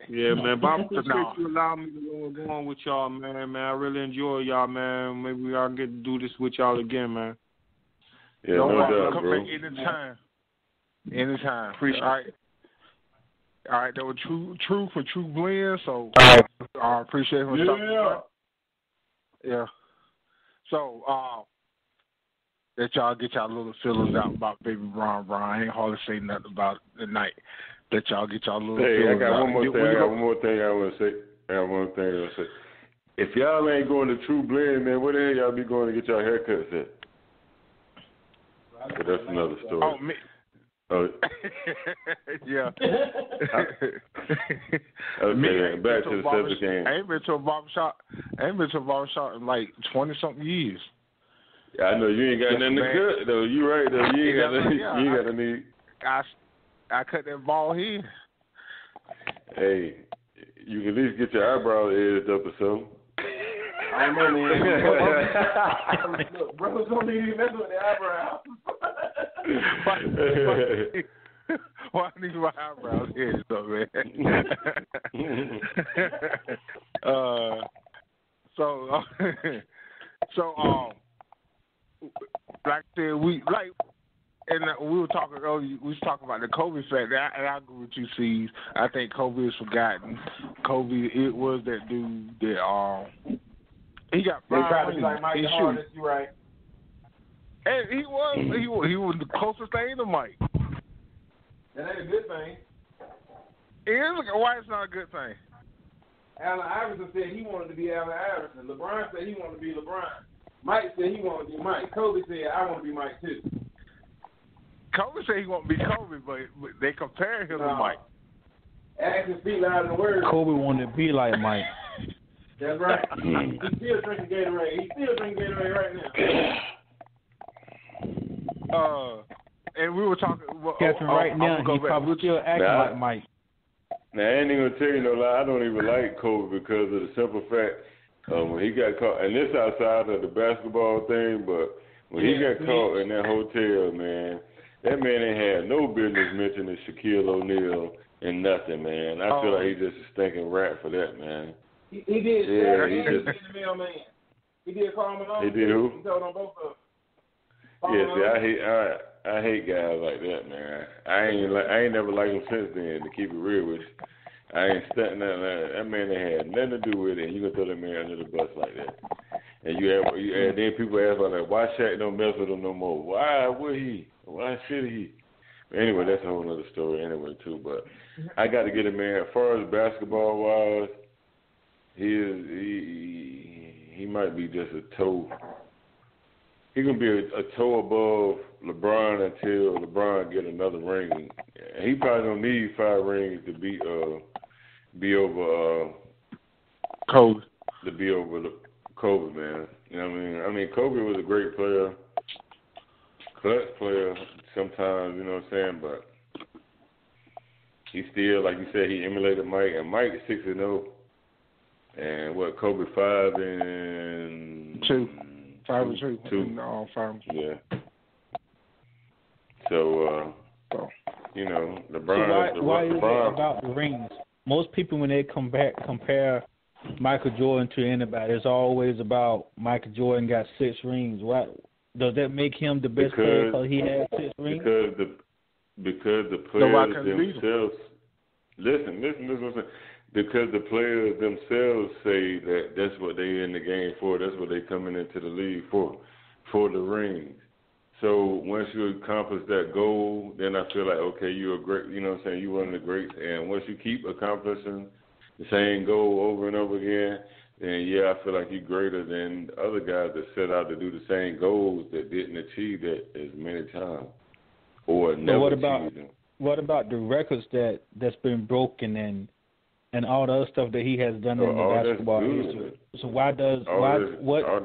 Yeah, man. But I appreciate you allowing me to go on with y'all, man. I really enjoy y'all, man. Maybe I'll get to do this with y'all again, man. Yeah, no doubt, come bro. back anytime. Appreciate it. All right, that was true for True Blend, so I appreciate him stopping. Yeah. So, let y'all get y'all little feelings out about Baby Brian. I ain't hardly say nothing about it tonight. Let y'all get y'all little feelings out. I got one more thing I want to say. If y'all ain't going to True Blend, man, where the hell y'all be going to get y'all haircuts at? But that's another story. Oh, me. Oh. Yeah. Okay, back to the subject game. I ain't been to a barbershop in like 20-something years. Yeah, I know you ain't got nothing to cut though. You right though. You ain't got any. I cut that bald head. Hey, you can at least get your eyebrows edged up or something. I don't know, man. Look, brothers don't need to mess with their eyebrows. Why need my eyebrows edged up, man? Like I said, we were talking earlier. We was talking about the Kobe fact, and I agree with you, Cees. I think Kobe is forgotten. Kobe, it was that dude that he got 5 rings. Like Mike Harden, you right. And he was the closest thing to Mike. That ain't a good thing. Why it's not a good thing? Allen Iverson said he wanted to be Allen Iverson. LeBron said he wanted to be LeBron. Mike said he wanted to be Mike. Kobe said I want to be Mike too. Kobe said he wanted to be Kobe, but they compare him to Mike. Actions speak louder than words. Kobe wanted to be like Mike. That's right. He's still drinking Gatorade. Right now. And we were talking. Right now, he probably still acting like Mike. Now, I ain't even gonna tell you no lie. I don't even like Kobe because of the simple fact when he got caught, and this outside of the basketball thing, but when he got caught in that hotel, man, that man ain't had no business mentioning Shaquille O'Neal and nothing, man. I feel like he just a stinking rat for that, man. He did. Yeah, he did the mailman. He did Karl Malone. He did who? He told on both of them. Yeah, see, I hate guys like that, man. I ain't never liked him since then. To keep it real with you, I ain't stunting that man. That had nothing to do with it. And you can throw that man under the bus like that. And then people ask about like, why Shaq don't mess with him no more? Why would he? Why should he? Anyway, that's a whole other story anyway too. But I got to get it, man. As far as basketball wise, he might be just a toe. He can be a toe above LeBron until LeBron get another ring. He probably don't need 5 rings to be over Kobe. To be over Kobe, man. You know what I mean? I mean, Kobe was a great player, clutch player sometimes, you know what I'm saying? But he still, like you said, he emulated Mike, and Mike is 6-0. And what, Kobe 5-2. 5-2. No, 5. Yeah. So, you know, LeBron. So why is it about the rings? Most people, when they compare Michael Jordan to anybody, it's always about Michael Jordan got 6 rings. Does that make him the best player because he has 6 rings? Because the players themselves. Listen. Because the players themselves say that that's what they're in the game for. That's what they're coming into the league for the rings. So once you accomplish that goal, then I feel like, okay, you're a great, you know what I'm saying, you're one of the greats. And once you keep accomplishing the same goal over and over again, then, yeah, I feel like you're greater than other guys that set out to do the same goals that didn't achieve that as many times or never achieved them. What about the records that's been broken and all the other stuff that he has done in the basketball history? So what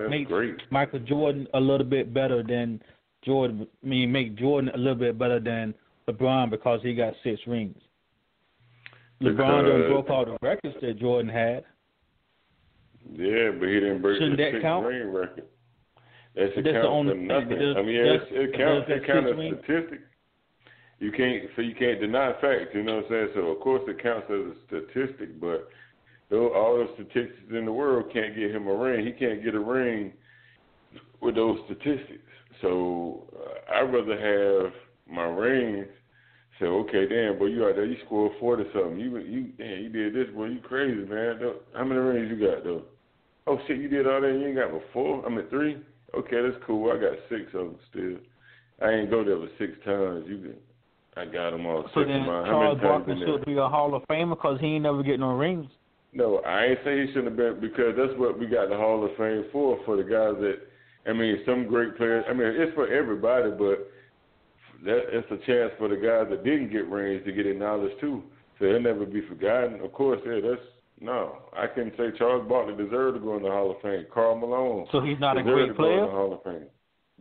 makes Michael Jordan a little bit better than make Jordan a little bit better than LeBron because he got 6 rings? LeBron done broke all the records that Jordan had. Yeah, but he didn't break the 6-ring record. That's count for nothing. I mean, it counts. It counts as statistic. You can't deny facts. You know what I'm saying? So of course it counts as a statistic, but all those statistics in the world can't get him a ring. He can't get a ring with those statistics. So I'd rather have my rings. So okay, damn, boy, you out there, you scored 40 something. You did this, boy, you crazy, man. How many rings you got though? Oh shit, you did all that and you ain't got but 4? I mean 3? Okay, that's cool. I got 6 of them still. I ain't go there but 6 times. I got them all. So then Charles Barkley should be a Hall of Famer because he ain't never get no rings. No, I ain't say he shouldn't have been, because that's what we got the Hall of Fame for the guys that, I mean, some great players. I mean, it's for everybody, but it's a chance for the guys that didn't get rings to get acknowledged too. So they'll never be forgotten. Of course, I can say Charles Barkley deserved to go in the Hall of Fame. Karl Malone. So he's not a great player? In the Hall of Fame.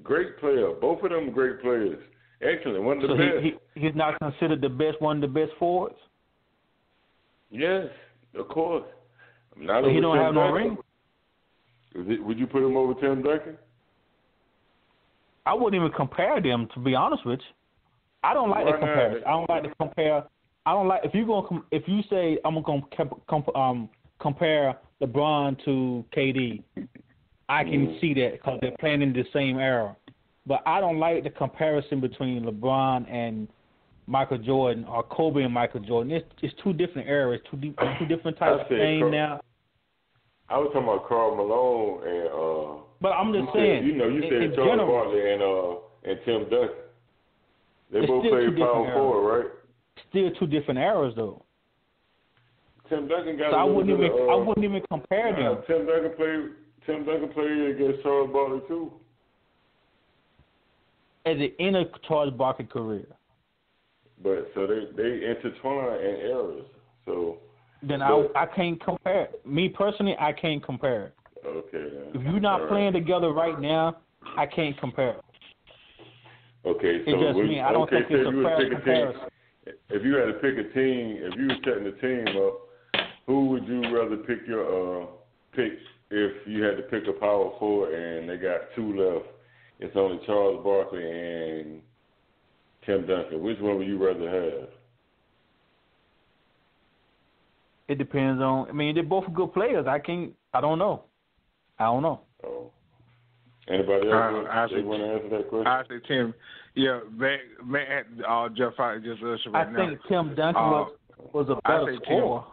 Great player. Both of them great players. Excellent. One of the best. He's not considered the best, one of the best forwards? Yes, of course. So he don't have no ring? Would you put him over Tim Duncan? I wouldn't even compare them, to be honest with you. I don't like the comparison. I don't like to compare. I don't like if you say I'm going to compare LeBron to KD, I can see that because they're playing in the same era. But I don't like the comparison between LeBron and Michael Jordan or Kobe and Michael Jordan. It's 2 different eras, two different types of game now. I was talking about Karl Malone and. But I'm just saying. You said Charles Barkley and Tim Duncan. They both played power forward, right? Still 2 different eras though. Tim Duncan got. So I wouldn't even compare them. Tim Duncan played against Charles Barkley too. At the end of Charles Barkley's career. But so they intertwine in eras. So then I can't compare. Me personally, I can't compare. Okay. Then. If you're not playing together right now, I can't compare. Okay, so it's just me. I don't think it's a fair comparison. If you had to pick a team, if you were setting the team up, who would you rather pick if you had to pick a power forward and they got 2 left? It's only Charles Barkley and Tim Duncan. Which one would you rather have? It depends on. I mean, they're both good players. I don't know. Oh. Anybody else want to answer that question? I say Tim. Yeah, Matt, Jeff Fox just ushered right now. I think Tim Duncan was a better scorer.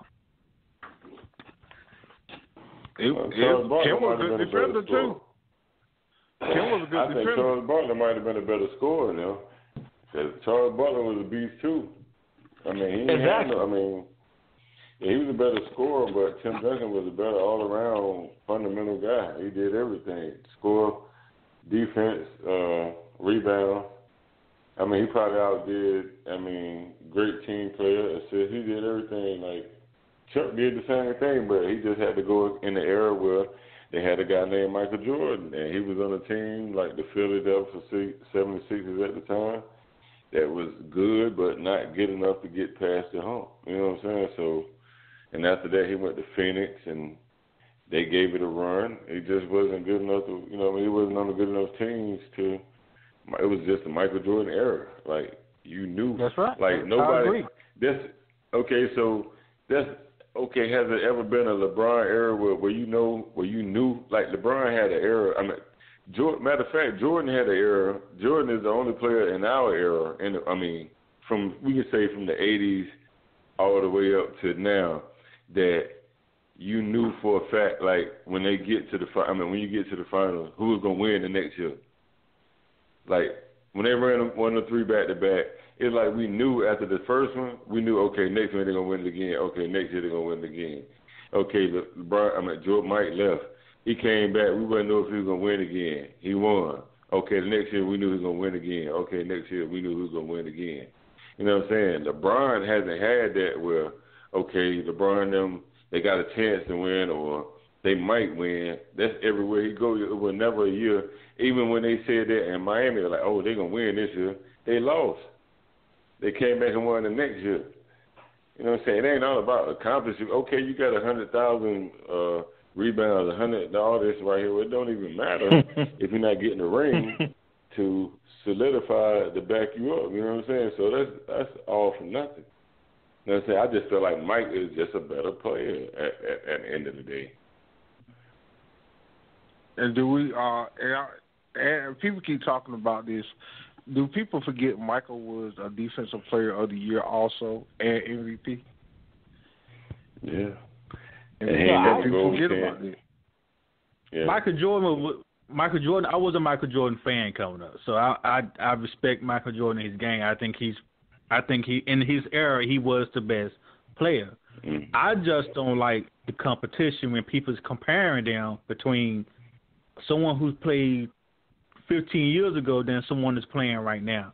Tim was a good defender too. Tim was a good defender. I think Charles Barkley might have been a better scorer now. Because Charles Barkley was a beast too. I mean, he was a better scorer, but Tim Duncan was a better all-around fundamental guy. He did everything: score, defense, rebound. I mean, he probably outdid. I mean, great team player. Assist. He did everything. Like Chuck did the same thing, but he just had to go in the era where they had a guy named Michael Jordan, and he was on a team like the Philadelphia 76ers at the time that was good, but not good enough to get past the hump. You know what I'm saying? So, and after that, he went to Phoenix, and they gave it a run. He just wasn't good enough to, he wasn't on the good enough teams to. It was just the Michael Jordan era. Like, you knew. That's right. Like, nobody. I agree. Has there ever been a LeBron era where you knew, like LeBron had an era? I mean, Matter of fact, Jordan had an era. Jordan is the only player in our era, we can say from the 80s all the way up to now, that you knew for a fact, like when you get to the finals, who was gonna win the next year. Like when they ran 1 or 3 back to back, it's like we knew after the first one, we knew okay, next one they're gonna win it again. Okay, next year they're gonna win it again. Okay, Jordan Mike left. He came back. We wouldn't know if he was gonna win again. He won. Okay, the next year we knew he was gonna win again. Okay, next year we knew he was gonna win again. You know what I'm saying? LeBron hasn't had that where, okay, LeBron them, they got a chance to win or they might win. That's everywhere he goes. It was never a year. Even when they said that in Miami, they're like, oh, they're going to win this year. They lost. They came back and won the next year. You know what I'm saying? It ain't all about accomplishing. Okay, you got 100,000 rebounds, 100, all this right here. Well, it don't even matter if you're not getting the ring to solidify to back you up. You know what I'm saying? So that's all for nothing. You know what I'm saying? I just feel like Mike is just a better player at the end of the day. And do we? And people keep talking about this. Do people forget Michael was a Defensive Player of the Year also and MVP? Yeah. And people forget about it. Yeah. Michael Jordan. I was a Michael Jordan fan coming up, so I respect Michael Jordan and his game. I think he in his era he was the best player. Mm-hmm. I just don't like the competition when people's comparing them between someone who's played 15 years ago than someone that's playing right now.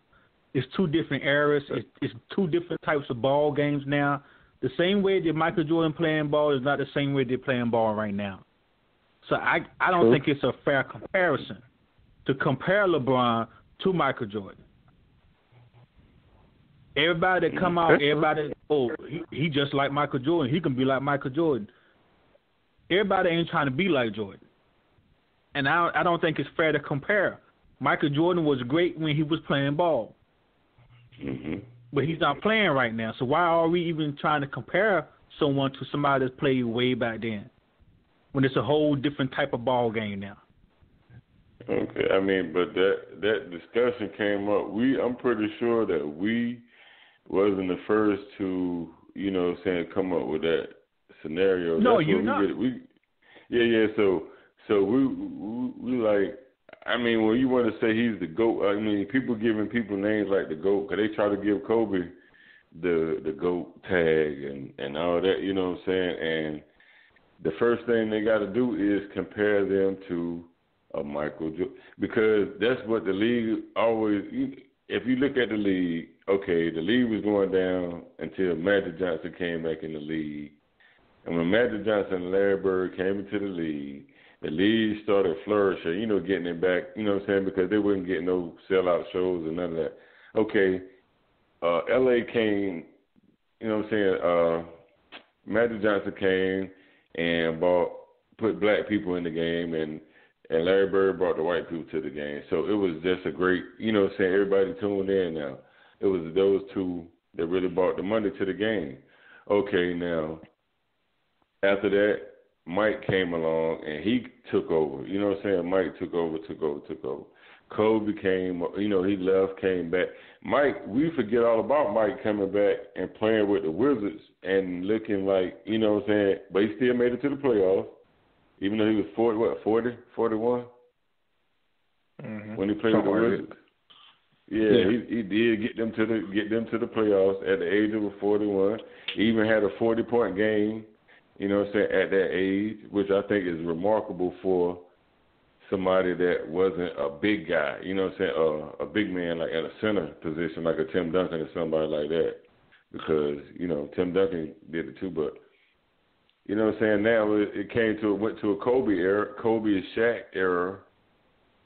It's 2 different eras. It's 2 different types of ball games now. The same way that Michael Jordan playing ball is not the same way they're playing ball right now. So I don't think it's a fair comparison to compare LeBron to Michael Jordan. Everybody that come out, he just like Michael Jordan. He can be like Michael Jordan. Everybody ain't trying to be like Jordan. And I don't think it's fair to compare. Michael Jordan was great when he was playing ball. Mm-hmm. But he's not playing right now. So why are we even trying to compare someone to somebody that's played way back then when it's a whole different type of ball game now? Okay, but that discussion came up. I'm pretty sure that we wasn't the first to, come up with that scenario. No, that's you're not. So we like, when you want to say he's the GOAT, people giving people names like the GOAT, because they try to give Kobe the GOAT tag and all that, you know what I'm saying? And the first thing they got to do is compare them to a Michael Jordan, because that's what the league always, if you look at the league, okay, the league was going down until Magic Johnson came back in the league. And when Magic Johnson and Larry Bird came into the league started flourishing, getting it back, you know what I'm saying, because they wouldn't get no sellout shows and none of that. Okay, L.A. came, you know what I'm saying, Magic Johnson came and put black people in the game, and Larry Bird brought the white people to the game. So it was just a great, you know what I'm saying, everybody tuned in now. It was those 2 that really brought the money to the game. Okay, now, after that, Mike came along and he took over. You know what I'm saying? Mike took over. Kobe came, he left, came back. Mike, we forget all about Mike coming back and playing with the Wizards and looking like, you know what I'm saying, but he still made it to the playoffs, even though he was 41? Mm-hmm. When he played with the Wizards. Yeah, he did get them to the playoffs at the age of 41. He even had a 40-point game, you know what I'm saying, at that age, which I think is remarkable for somebody that wasn't a big guy, you know what I'm saying, a big man like at a center position like a Tim Duncan or somebody like that, because, Tim Duncan did it too, but, you know what I'm saying, now it went to a Kobe era, Kobe and Shaq era,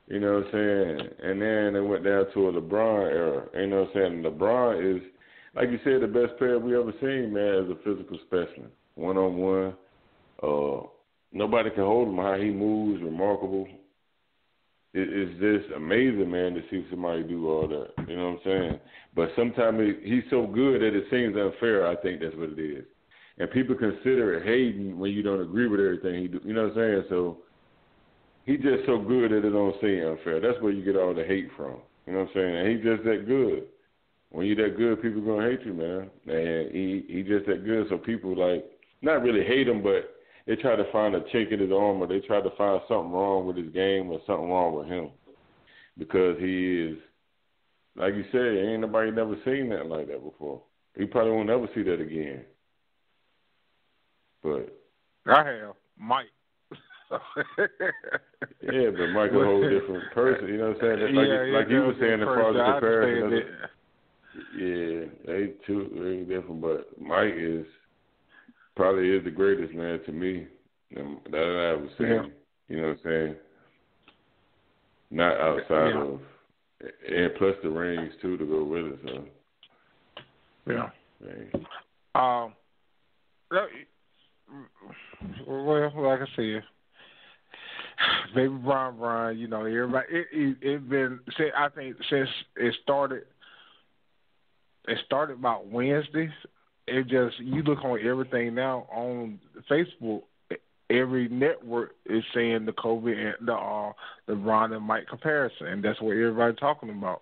you know what I'm saying, and then it went down to a LeBron era, you know what I'm saying, LeBron is, like you said, the best player we ever seen, man, as a physical specimen, one-on-one, nobody can hold him, how he moves, remarkable. It's just amazing, man, to see somebody do all that. You know what I'm saying? But sometimes he's so good that it seems unfair. I think that's what it is. And people consider it hating when you don't agree with everything he do. You know what I'm saying? So He just so good that it don't seem unfair. That's where you get all the hate from. You know what I'm saying? And he's just that good. When you're that good, people gonna hate you, man. And he just that good, so people like not really hate him, but they try to find a chink in his armor. They try to find something wrong with his game or something wrong with him because he is, like you said, ain't nobody never seen that like that before. He probably won't ever see that again. But I have Mike. Yeah, but Mike's a whole different person. You know what I'm saying? Like you were saying, as far as the comparison. Yeah, they two very different, but Mike probably is the greatest, man, to me. That I was saying. Yeah. You know what I'm saying? Not outside of, and plus the rings too to go with it. So. Yeah. Well, like I said, baby Brian, you know, everybody. It been. I think since it started. It started about Wednesday. It just, you look on everything now on Facebook, every network is saying the COVID and the Ron and Mike comparison, and that's what everybody's talking about.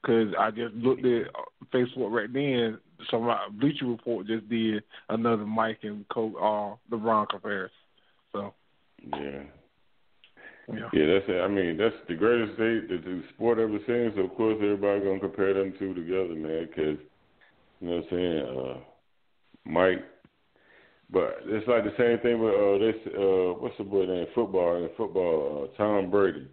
Because I just looked at Facebook right then, some Bleacher Report just did another Mike and LeBron comparison. So yeah, that's it. I mean, that's the greatest thing that the sport ever seen. So of course everybody gonna compare them two together, man. Because you know what I'm saying, Mike. But it's like the same thing with this. What's the boy name? Football. Tom Brady.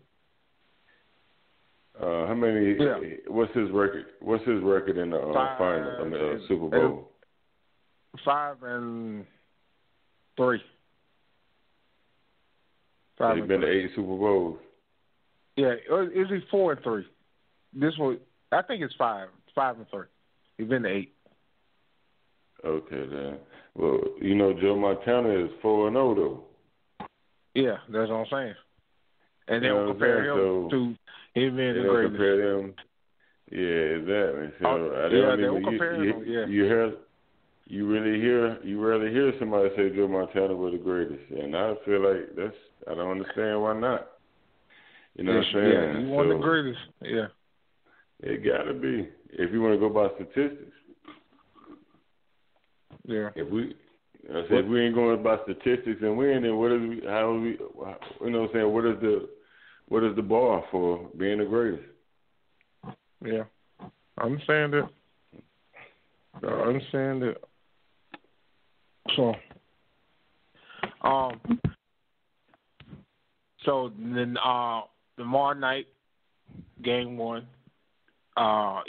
How many? Yeah. What's his record? What's his record in the final in the Super Bowl? 5-3. He's been to 8 Super Bowls. Yeah, is he 4-3? This one, I think it's 5-3. He's been to 8. Okay, then. Well, you know, Joe Montana is 4-0 though. Yeah, that's what I'm saying. And they will compare him to him being the greatest. Compare them. Yeah, exactly. So they will compare him. Yeah. You rarely hear somebody say Joe Montana was the greatest, and I feel like I don't understand why not. You know what I'm saying? Yeah, he won the greatest. Yeah. It gotta be if you want to go by statistics. Yeah. If we ain't going by statistics and win, then what is we? How are we? You know what I'm saying? What is the bar for being the greatest? Yeah, I understand it. So then tomorrow night, game 1,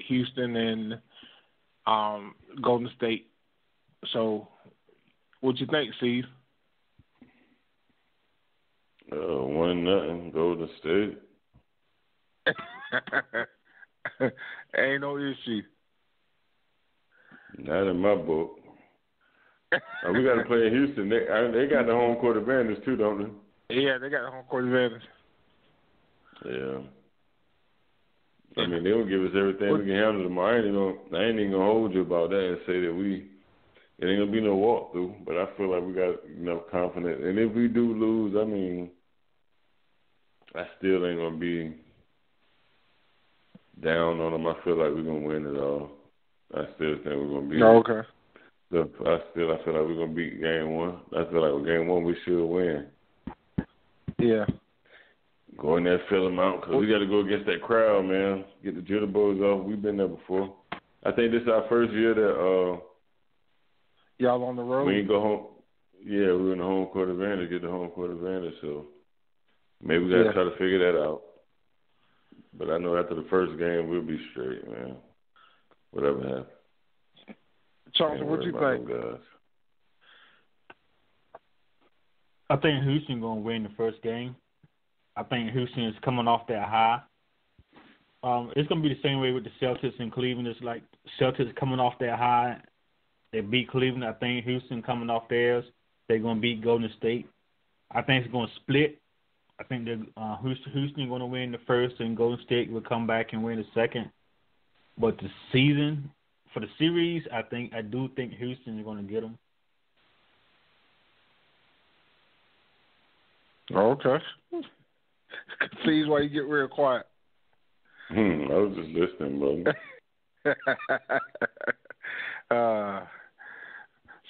Houston and Golden State. So, what you think, Cees? 1-0 Golden State. Ain't no issue. Not in my book. We got to play in Houston. They got the home court advantage too, don't they? Yeah, they got the home court advantage. Yeah. I mean, they'll give us everything we can handle tomorrow. I ain't even gonna hold you about that and say that it ain't gonna be no walkthrough. But I feel like we got enough confidence. And if we do lose, I mean, I still ain't gonna be down on them. I feel like we're gonna win it all. I still think we're gonna beat. Oh, okay. So I feel like we're gonna beat game 1. I feel like with game 1 we should win. Yeah. Go in there, fill them out, because we got to go against that crowd, man. Get the jitterbugs off. We've been there before. I think this is our first year that y'all on the road. We ain't go home. Yeah, we're in the home court advantage. Get the home court advantage. So maybe we got to try to figure that out. But I know after the first game we'll be straight, man. Whatever happens. Chauncey, what you think? I think Houston gonna win the first game. I think Houston is coming off that high. It's gonna be the same way with the Celtics in Cleveland. It's like Celtics coming off that high. They beat Cleveland. I think Houston coming off theirs. They're gonna beat Golden State. I think it's gonna split. I think that Houston gonna win the first, and Golden State will come back and win the second. But the season for the series, I do think Houston is gonna get them. Okay. Cees, why you get real quiet? I was just listening, brother.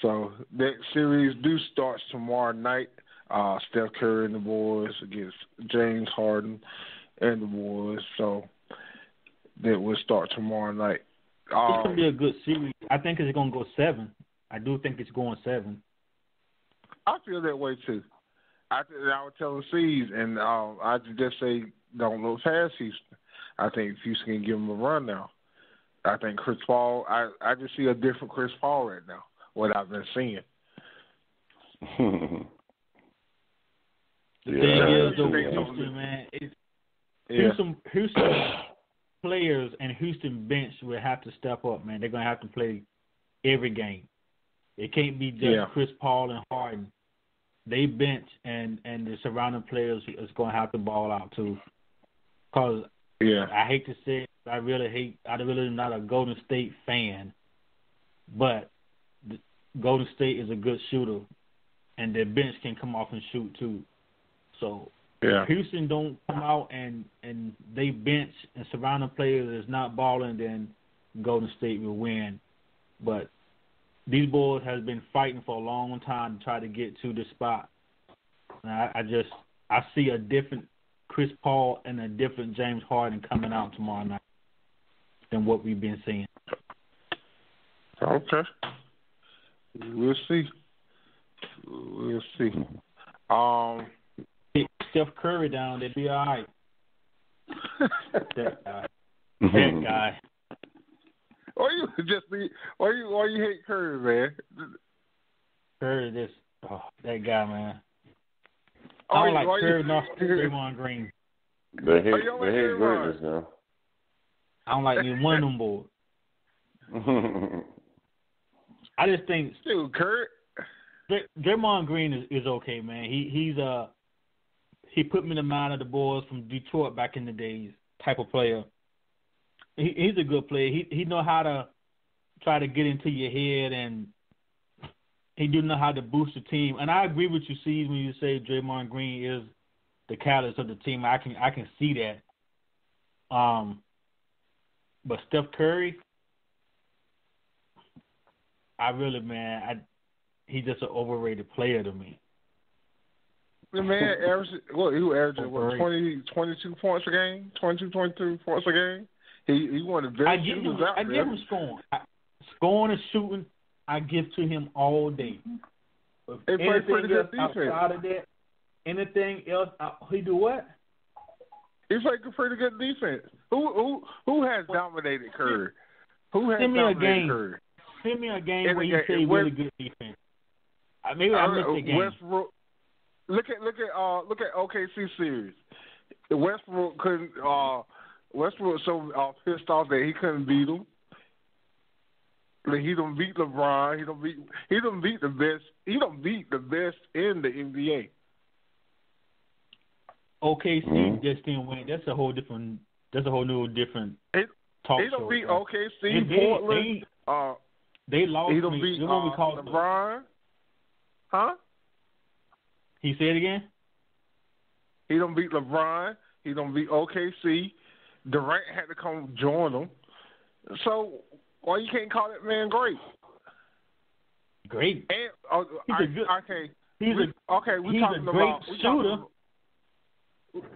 So that series starts tomorrow night. Steph Curry and the boys against James Harden and the boys. So that will start tomorrow night. It's going to be a good series. I think it's going to go 7. I do think it's going 7. I feel that way, too. I would tell Cees, and I just say don't look past Houston. I think Houston can give them a run now. I think Chris Paul, I just see a different Chris Paul right now, what I've been seeing. The thing is, though, Houston, man, Houston players and Houston bench will have to step up, man. They're going to have to play every game. It can't be just Chris Paul and Harden. They bench and the surrounding players is going to have to ball out too. Because I hate to say it, I really am not a Golden State fan, but Golden State is a good shooter, and their bench can come off and shoot too. So if Houston don't come out and they bench and surrounding players is not balling, then Golden State will win. But these boys has been fighting for a long time to try to get to this spot. And I see a different Chris Paul and a different James Harden coming out tomorrow night than what we've been seeing. Okay. We'll see. Steph Curry down there, be all right. That guy. Or you hate Curry, man? Curry, that guy, man. I don't like Curry nor Draymond Green. They hate greatness now. I don't like neither one of them boys. I just think Curry. Draymond Green is okay, man. He put me in the mind of the boys from Detroit back in the days type of player. He's a good player. He know how to try to get into your head, and he do know how to boost the team. And I agree with you, Cees, when you say Draymond Green is the catalyst of the team. I can see that. But Steph Curry, he's just an overrated player to me. The man averaged, he averaged 22 points a game, 22, 23 points a game. He one of the best shooters out there. I give him scoring. Scoring and shooting, I give to him all day. He plays pretty good defense. Outside of that, anything else, he do what? He plays pretty good defense. Who has dominated Curry? Who has dominated Curry? Send me a game where you play really good defense. Maybe I missed the game. Westbrook. Look at OKC series. Westbrook couldn't. Westbrook so pissed off that he couldn't beat him. He don't beat LeBron. He don't beat the best. He don't beat the best in the NBA. OKC just didn't win. That's a whole different talk show. He don't beat OKC. Portland. They lost. He don't beat LeBron. Huh? He said it again? He don't beat LeBron. He don't beat OKC. Durant had to come join them. So why you can't call that man great? Great. And he's a good shooter. He's a great shooter.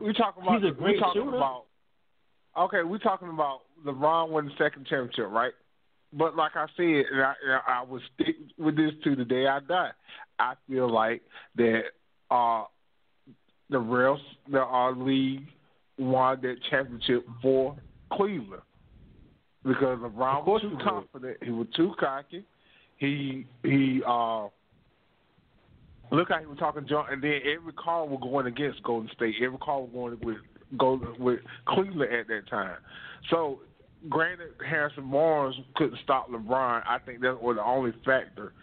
We're talking about LeBron won the second championship, right? But like I said, and I will stick with this to the day I die. I feel like that the refs, our league won that championship for Cleveland because LeBron was too confident. He was too cocky. He look how he was talking junk, and then every call was going against Golden State. Every call was going with Cleveland at that time. So, granted, Harrison Barnes couldn't stop LeBron. I think that was the only factor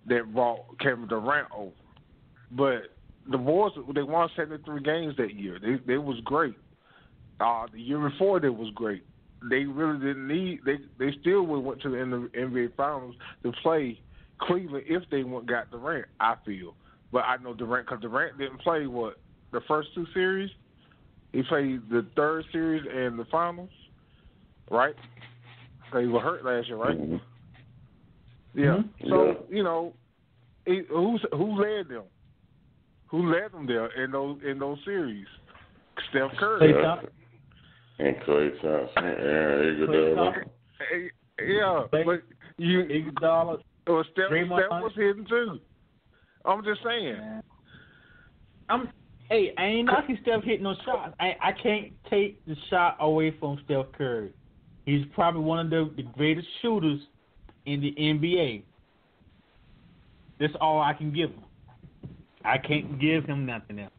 that brought Kevin Durant over. But the Warriors, they won 73 games that year. They was great. The year before, they was great. They really didn't need. They still would went to the NBA Finals to play Cleveland if they got Durant. I feel, but I know Durant because Durant didn't play the first two series. He played the third series and the finals, right? So he was hurt last year, right? Mm-hmm. Yeah. Mm-hmm. So who led them? Who led them there in those series? Steph Curry. And Klay Thompson. Iguodala. Yeah, but Steph was hitting too. I'm just saying. I ain't knocking Steph hitting no shots. I can't take the shot away from Steph Curry. He's probably one of the greatest shooters in the NBA. That's all I can give him. I can't give him nothing else.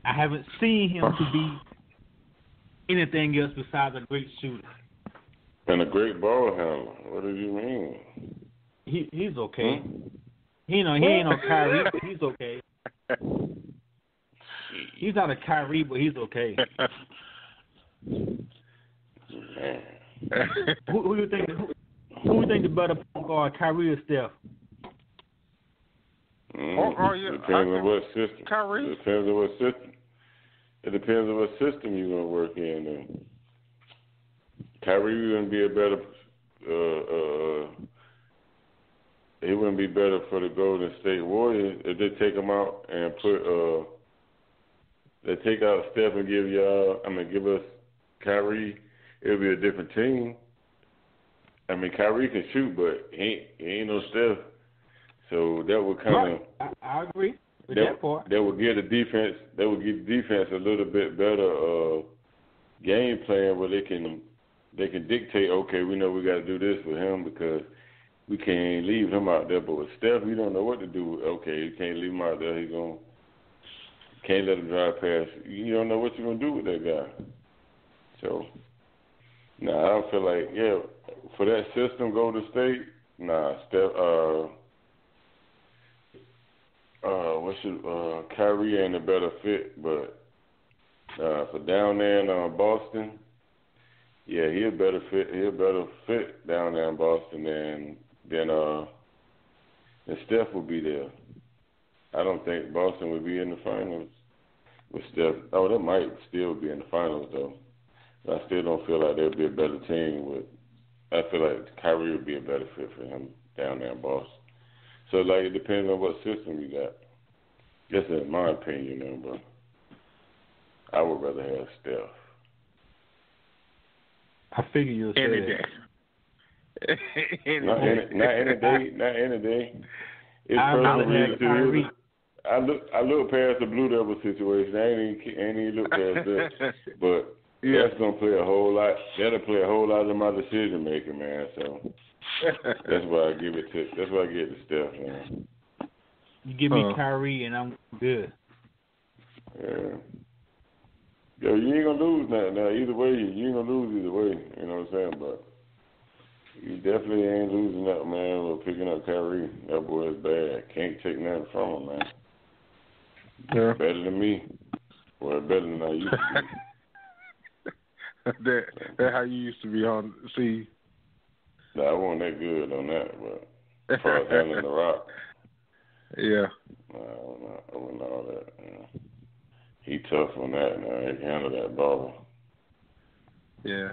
I haven't seen him to be anything else besides a great shooter. And a great ball handler. What do you mean? He's okay. He ain't no Kyrie, but he's okay. He's not a Kyrie, but he's okay. Who you think? Who you think the better point guard, Kyrie or Steph? Depends on what system. Kyrie. It depends on what system. It depends on what system you're gonna work in. Kyrie wouldn't be a better. He wouldn't be better for the Golden State Warriors if they take him out and put. They take out Steph and give us Kyrie. It'll be a different team. I mean, Kyrie can shoot, but he ain't no Steph. So that would kind of. I agree with that part. That would give the defense. That would give the defense a little bit better game plan where they can dictate. Okay, we know we got to do this with him because we can't leave him out there. But with Steph, we don't know what to do. Okay, you can't leave him out there. Can't let him drive past. You don't know what you're gonna do with that guy. So, I don't feel like for that system, Golden State. Steph. Kyrie ain't a better fit, but for down there in Boston, he'll better fit down there in Boston than Steph will be there. I don't think Boston would be in the finals with Steph. Oh, they might still be in the finals though. But I still don't feel like they'll be a better team I feel like Kyrie would be a better fit for him down there in Boston. So it depends on what system you got. Just in my opinion, but I would rather have Steph. I figure you'll say that. Not any day. It's personal reason too. I look past the Blue Devil situation. I ain't even look past that. But that's gonna play a whole lot. That'll play a whole lot in my decision making, man. So that's why I give it to Steph, man. You give me Kyrie and I'm good. Yeah. Yo, you ain't gonna lose now. Either way, you ain't gonna lose either way. You know what I'm saying? But you definitely ain't losing that, man, with picking up Kyrie. That boy is bad. Can't take nothing from him, man. Yeah. Better than me. Well, better than I used to be. That's how you used to be on Cees. Nah, I wasn't that good on that, but as far as handling the rock. Yeah. I wasn't all that. He tough on that, man. He can handle that ball. Yeah.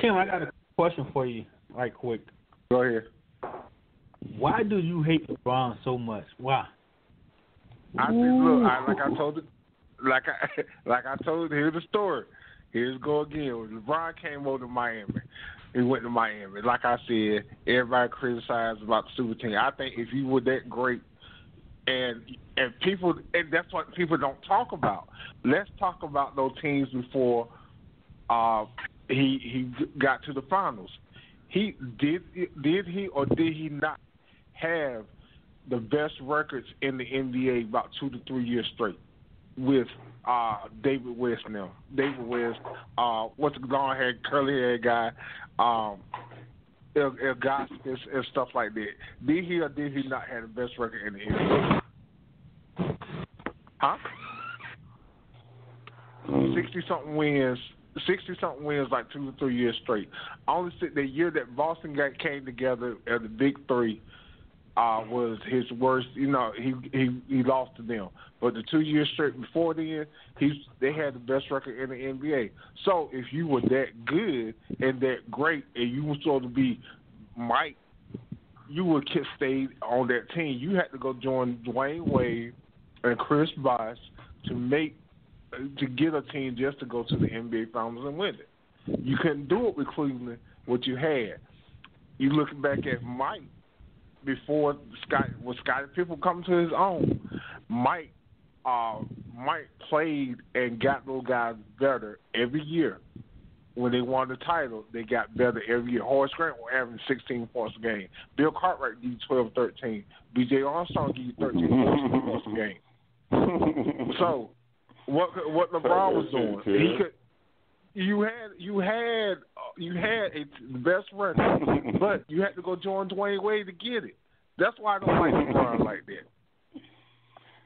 Tim, I got a question for you, right quick. Go ahead. Why do you hate LeBron so much? Why? I told you, here's the story. Here's go again. When LeBron came over to Miami, he went to Miami. Like I said, everybody criticized about the super team. I think if he were that great, and that's what people don't talk about. Let's talk about those teams before he got to the finals. Did he or did he not have the best records in the NBA about 2 to 3 years straight with David West now? David West, what's the long haired, curly haired guy, Gospel and stuff like that. Did he or did he not have the best record in the NBA? Huh? 60-something wins like 2 to 3 years straight. Only the year that Boston came together as the Big Three, was his worst. He lost to them. But the 2 years straight before then, they had the best record in the NBA. So if you were that good and that great, and you were supposed to be Mike, you would stay on that team. You had to go join Dwayne Wade and Chris Bosh to get a team just to go to the NBA Finals and win it. You couldn't do it with Cleveland. What you had. You look back at Mike before Scottie Pippen come to his own. Mike played and got those guys better every year. When they won the title, they got better every year. Horace Grant will average 16 points a game. Bill Cartwright give you 12, 13. B.J. Armstrong give you 13, 14 points a game. So what LeBron was doing, he could. You had the best record, but you had to go join Dwayne Wade to get it. That's why I don't like LeBron like that.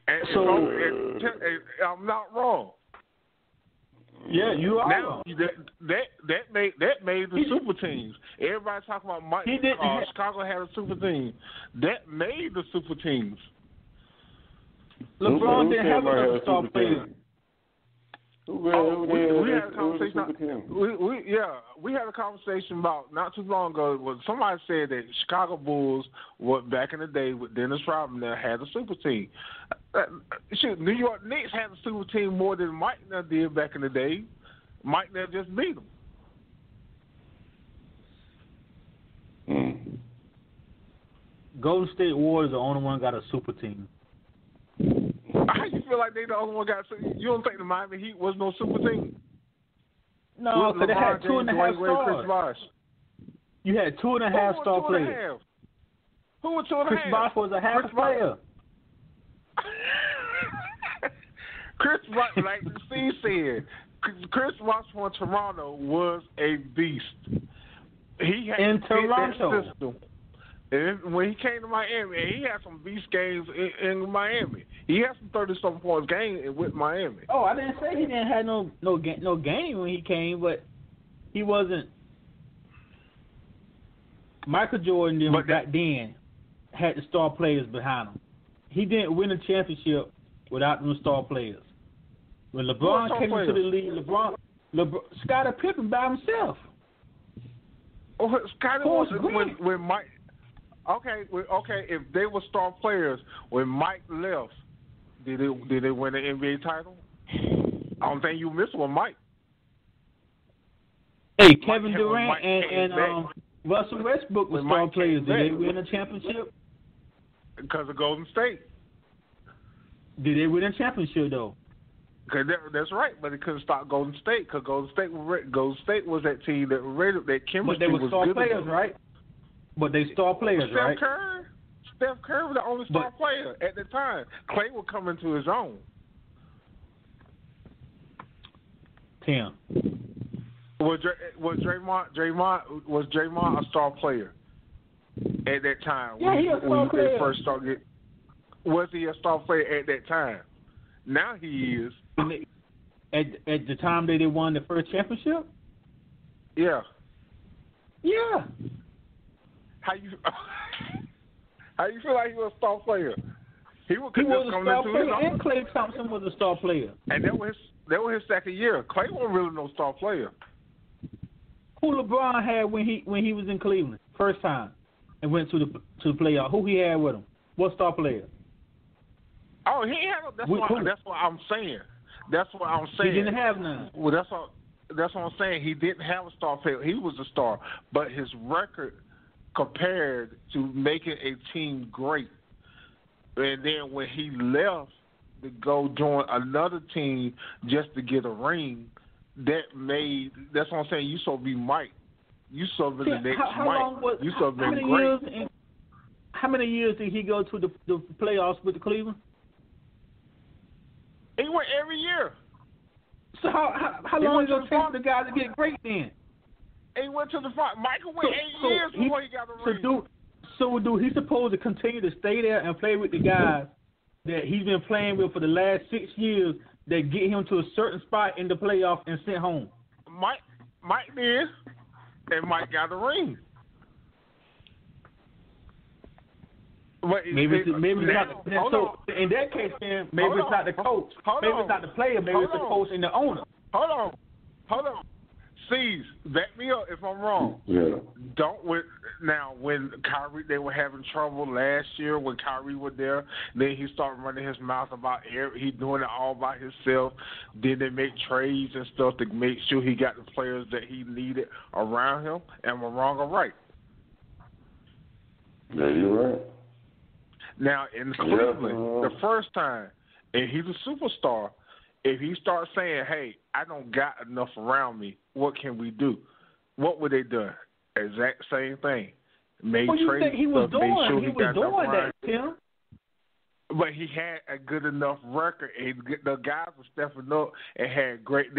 And I'm not wrong. Yeah, you are. Now that made the super teams. Everybody talking about Mike. Chicago had a super team. That made the super teams. LeBron didn't have enough star players. We had a conversation. We had a conversation about not too long ago. When somebody said that Chicago Bulls, back in the day with Dennis Rodman, had a super team. New York Knicks had a super team more than Mike did back in the day. Mike just beat them. Golden State Warriors are the only one got a super team. How you feel like they the only one got? You don't think the Miami Heat was no super team? No, because they had 2.5 stars. You had 2.5 star players. Who was 2.5? Chris Bosh was a half player. Chris Bosh, like Cees said, Chris Bosh from Toronto was a beast. He had in Toronto. That system. And when he came to Miami, and he had some beast games in Miami. He had some 30-something points game with Miami. Oh, I didn't say he didn't have no game when he came, but he wasn't. Michael Jordan back then had the star players behind him. He didn't win a championship without them star players. When LeBron came into the league, LeBron Scottie Pippen by himself. Oh, Scottie was when Mike. Okay. If they were star players, when Mike left, did they win the NBA title? I don't think you missed one, Mike. Hey, Kevin Durant and Russell Westbrook were star players. Did they win a championship? Because of Golden State. Did they win a championship though? That's right, but it couldn't stop Golden State because Golden State was that team that rated that chemistry was good. But they were star players, right? But they star players, right? Steph Curry was the only star player at the time. Clay was coming to his own. Tim. Was Draymond a star player at that time? Yeah, he was a star player. First started, was he a star player at that time? Now he is. At the time that they won the first championship? Yeah. Yeah. How you feel like he was a star player? He was a star player, and Klay Thompson was a star player. And that was his second year. Klay wasn't really no star player. Who LeBron had when he was in Cleveland first time and went to the playoff? Who he had with him? What star player? Oh, he had. That's what I'm saying. That's what I'm saying. He didn't have none. Well, that's what I'm saying. He didn't have a star player. He was a star, but his record compared to making a team great. And then when he left to go join another team just to get a ring, that's what I'm saying. You so be Mike. You so be the next Mike. You so been great. How many years did he go to the playoffs with the Cleveland? He went every year. So how long did it take the guy to get great then? He went to the front. Michael went 8 years before he got a ring. So he supposed to continue to stay there and play with the guys that he's been playing with for the last 6 years that get him to a certain spot in the playoff and sent home? Mike did, and Mike got a ring. Maybe it's not. So in that case, then maybe it's not the coach. Maybe it's not the player. Maybe it's the coach and the owner. Hold on. Cees, back me up if I'm wrong. Yeah. When Kyrie, they were having trouble last year when Kyrie was there. Then he started running his mouth about he doing it all by himself. Then they make trades and stuff to make sure he got the players that he needed around him. Am I wrong or right? Yeah, you're right. Now in Cleveland, the first time, and he's a superstar. If he starts saying, "Hey, I don't got enough around me. What can we do?" What would they do? Exact same thing. Made what do you think he was doing? Sure he was doing that, Tim. But he had a good enough record, and the guys were stepping up and had great.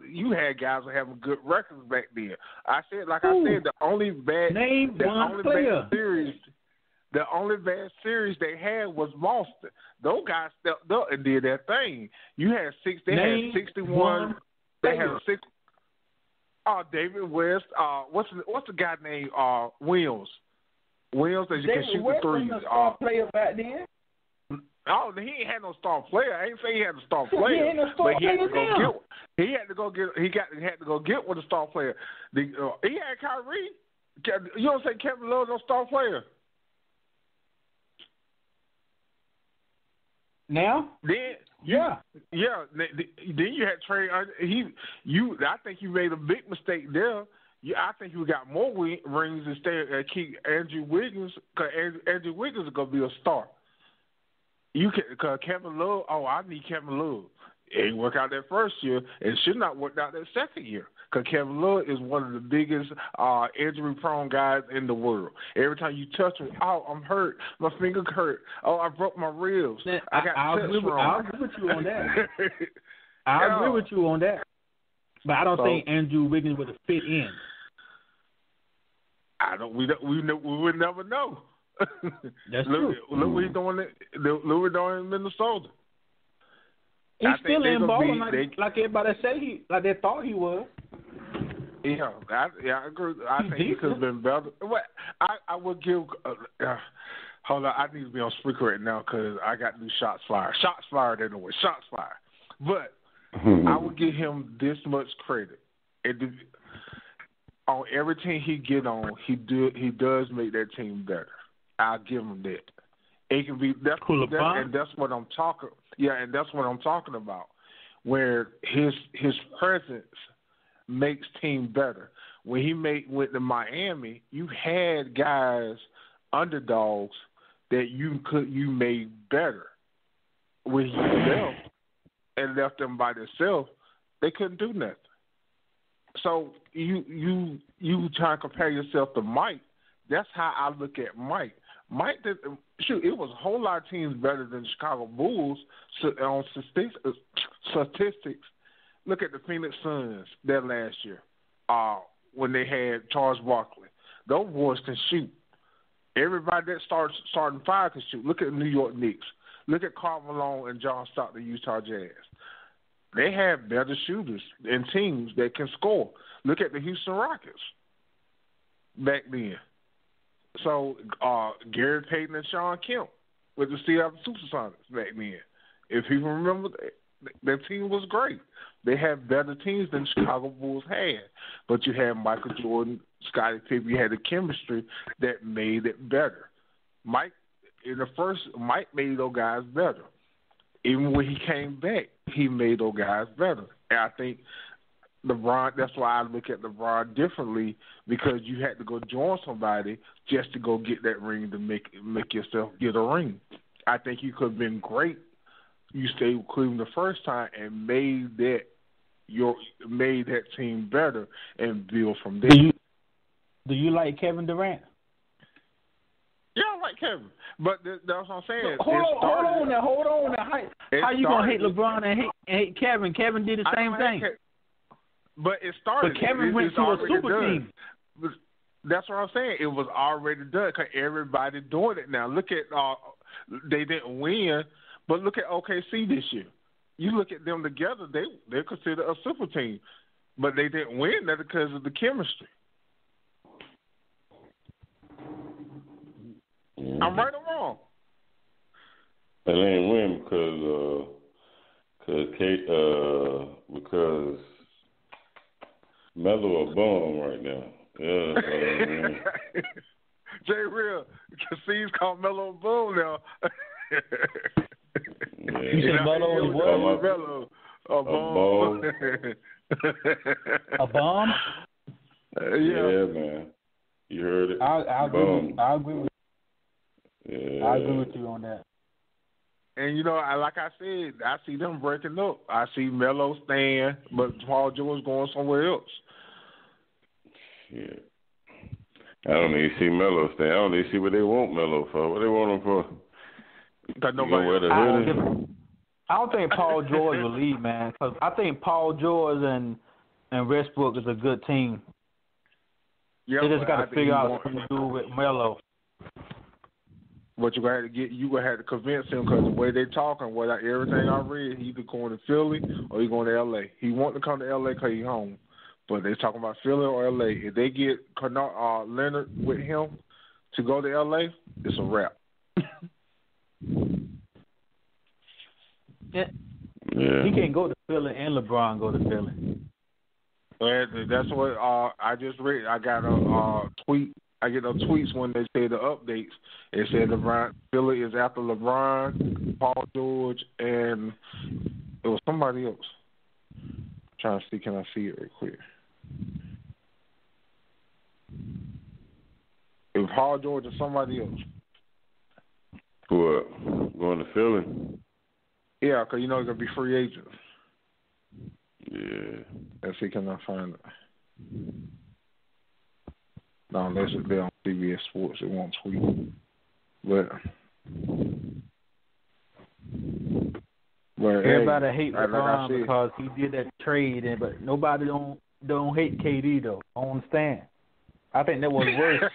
You had guys who having good records back then. I said, the only bad series they had was Boston. Those guys stepped up and did their thing. You had had 61. They had 6. David West. What's the guy named Williams? Williams that you can shoot the threes. David West was a star player back then. Oh, he ain't had no star player. I ain't saying he had a star player. He ain't no star player now. He had to go get with a star player. He had Kyrie. You don't say Kevin Love no star player. Now? Then you had Trey. I think you made a big mistake there. I think you got more rings instead of keep Andrew Wiggins, because Andrew Wiggins is gonna be a star. Because Kevin Love. I need Kevin Love. It ain't work out that first year, and should not work out that second year. Because Kevin Love is one of the biggest injury-prone guys in the world. Every time you touch him, I'm hurt. My finger hurt. I broke my ribs. I'll agree with you on that. I agree with you on that. But I don't think Andrew Wiggins would have fit in. We would never know. That's true. Look what he's doing. Look what he's doing in Minnesota. He's still in balling like everybody say like they thought he was. Yeah, I agree. I think he could have been better. I would give. Hold on, I need to be on Spreaker right now because I got new shots fired. Shots fired anyway. Shots fired. But I would give him this much credit. On every team he get on, he does make that team better. I'll give him that. It can be and that's what I'm talking. Yeah, and that's what I'm talking about. Where his presence makes team better. When he went to Miami, you had guys, underdogs that you made better. When he left and left them by themselves, they couldn't do nothing. So you try to compare yourself to Mike. That's how I look at Mike. Mike did it was a whole lot of teams better than the Chicago Bulls on statistics. Look at the Phoenix Suns that last year when they had Charles Barkley. Those boys can shoot. Everybody that starting five can shoot. Look at the New York Knicks. Look at Karl Malone and John Stockton, Utah Jazz. They have better shooters and teams that can score. Look at the Houston Rockets back then. So Gary Payton and Sean Kemp with the Seattle Supersonics back then. If people remember, that team was great. They had better teams than the Chicago Bulls had. But you had Michael Jordan, Scottie Pippen. You had the chemistry that made it better. Mike made those guys better. Even when he came back, he made those guys better. And I think LeBron, that's why I look at LeBron differently, because you had to go join somebody just to go get that ring to make yourself get a ring. I think you could have been great. You stayed with Cleveland the first time and made that team better and build from there. Do you like Kevin Durant? Yeah, I like Kevin, but that's what I'm saying. Hold on now. How you gonna hate LeBron and hate Kevin? Kevin did the same thing. But it started. But Kevin went to a super team. That's what I'm saying. It was already done because everybody doing it now. Look at they didn't win, but look at OKC this year. You look at them together; they're considered a super team, but they didn't win that because of the chemistry. I'm right or wrong? They ain't win because Melo a bum right now. Yeah, J Real, Cees called Melo a bum now. You said Melo was what? Melo a bum. A bomb? Yeah, man. You heard it. I agree with Yeah. I agree with you on that. And, like I said, I see them breaking up. I see Melo staying, but Paul George going somewhere else. Yeah. I don't even see Melo staying. I don't even see what they want Melo for. What they want him for? Because I don't think Paul George will leave, man. Because I think Paul George and Westbrook is a good team. Yeah, they just got to figure out what to do with Melo. But you gonna have to convince him because the way they talking, everything I read, he either going to Philly or he going to L.A. He want to come to L.A. because he's home, but they talking about Philly or L.A. If they get Leonard with him to go to L.A., it's a wrap. Yeah. He can't go to Philly and LeBron go to Philly. And that's what I just read. I got a tweet. I get those tweets when they say the updates. It said Philly is after LeBron, Paul George, and it was somebody else. I'm trying to see, can I see it real quick? It was Paul George and somebody else. What? Going to Philly? Yeah, because they're going to be free agents. Yeah. Let's see, can I find it? No, unless it's there on CBS Sports, it won't tweet. But everybody hates LeBron because he did that trade, but nobody don't hate KD though. I don't understand. I think that was worse.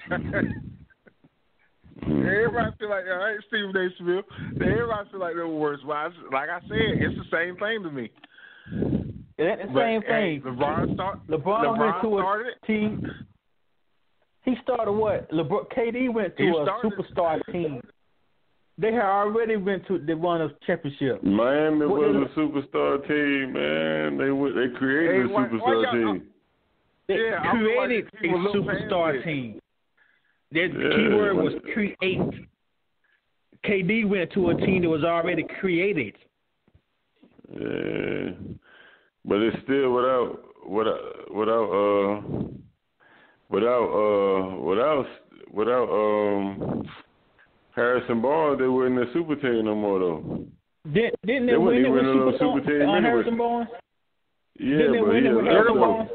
Everybody feel like I ain't Stephen A. Smith. Everybody feel like that was worse. But like I said, it's the same thing to me. It ain't the same thing. LeBron went to started a team. He started what? KD went to a superstar team. They had already went to the won a championship. Miami was a superstar team, man. They created a superstar team. They created a superstar team. The keyword was create. KD went to a team that was already created. Yeah, but it's still without Harrison Barnes, they were in the super team no more though. Didn't they win it with super team on Harrison Barnes? Yeah, didn't they win it with Harrison Barnes?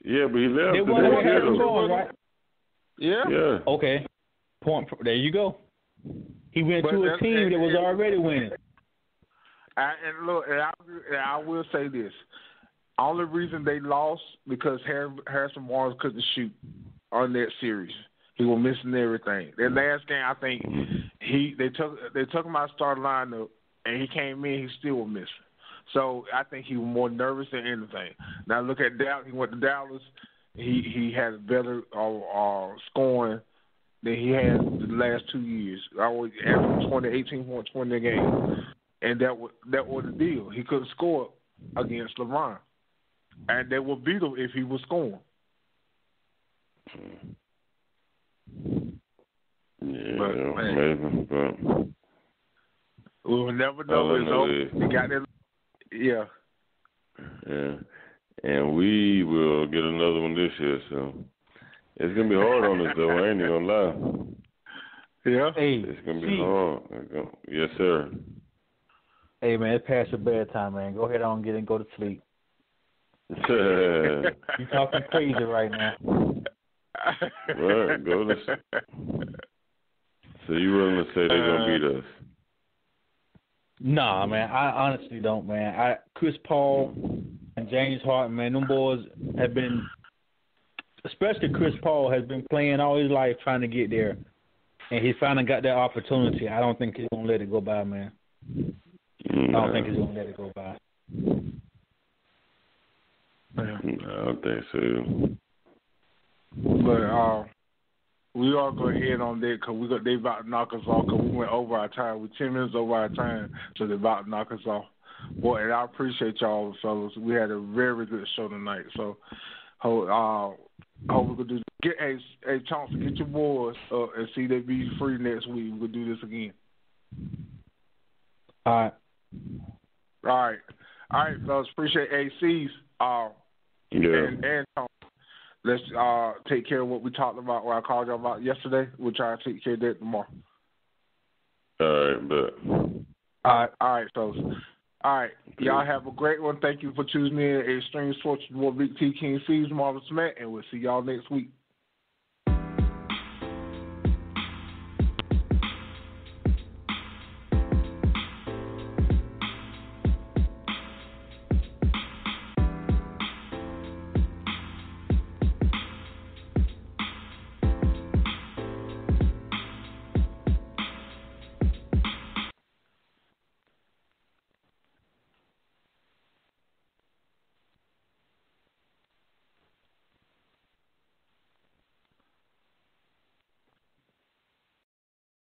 Yeah, but he left. They won it with Harrison Barnes, right? Yeah. Okay. There you go. He went to a team that was already winning. I will say this. Only reason they lost because Harrison Barnes couldn't shoot on that series. He was missing everything. That last game, I think they took him out of starting lineup, and he came in. He still was missing. So I think he was more nervous than anything. Now look at Dallas. He went to Dallas. He had better scoring than he had the last 2 years. I was averaging 18 points, 20 a game, and that was the deal. He couldn't score against LeBron, and they would beat him if he was scoring. Yeah, amazing. But we will never know. He got that. Yeah. Yeah. And we will get another one this year, so it's gonna be hard on us though. I ain't even gonna lie. Yeah. Hey, it's gonna be hard. Yes, sir. Hey man, it's past your bedtime, man. Go ahead on and go to sleep. You're talking crazy right now. Right, go to sleep. So you willing to say they're gonna beat us? Nah, man. I honestly don't, man. Chris Paul and James Harden, man, them boys have been, especially Chris Paul, has been playing all his life trying to get there, and he finally got that opportunity. I don't think he's gonna let it go by, man. I don't think he's gonna let it go by. I don't think so. But We are going to end on that because they about to knock us off because we went over our time. We're 10 minutes over our time, so they're about to knock us off. Boy, and I appreciate y'all, fellas. We had a very good show tonight. So, hope we could do this. Hey, Chauncey, get your boys and see they be free next week. We'll do this again. All right, fellas. Appreciate Cees. And Chauncey. Let's take care of what we talked about, what I called y'all about yesterday. We'll try to take care of that tomorrow. All right, but. All right, fellas. All right, y'all have a great one. Thank you for choosing me. Extreme Sports with Big T, King Cees, Marvelous Matt, and we'll see y'all next week.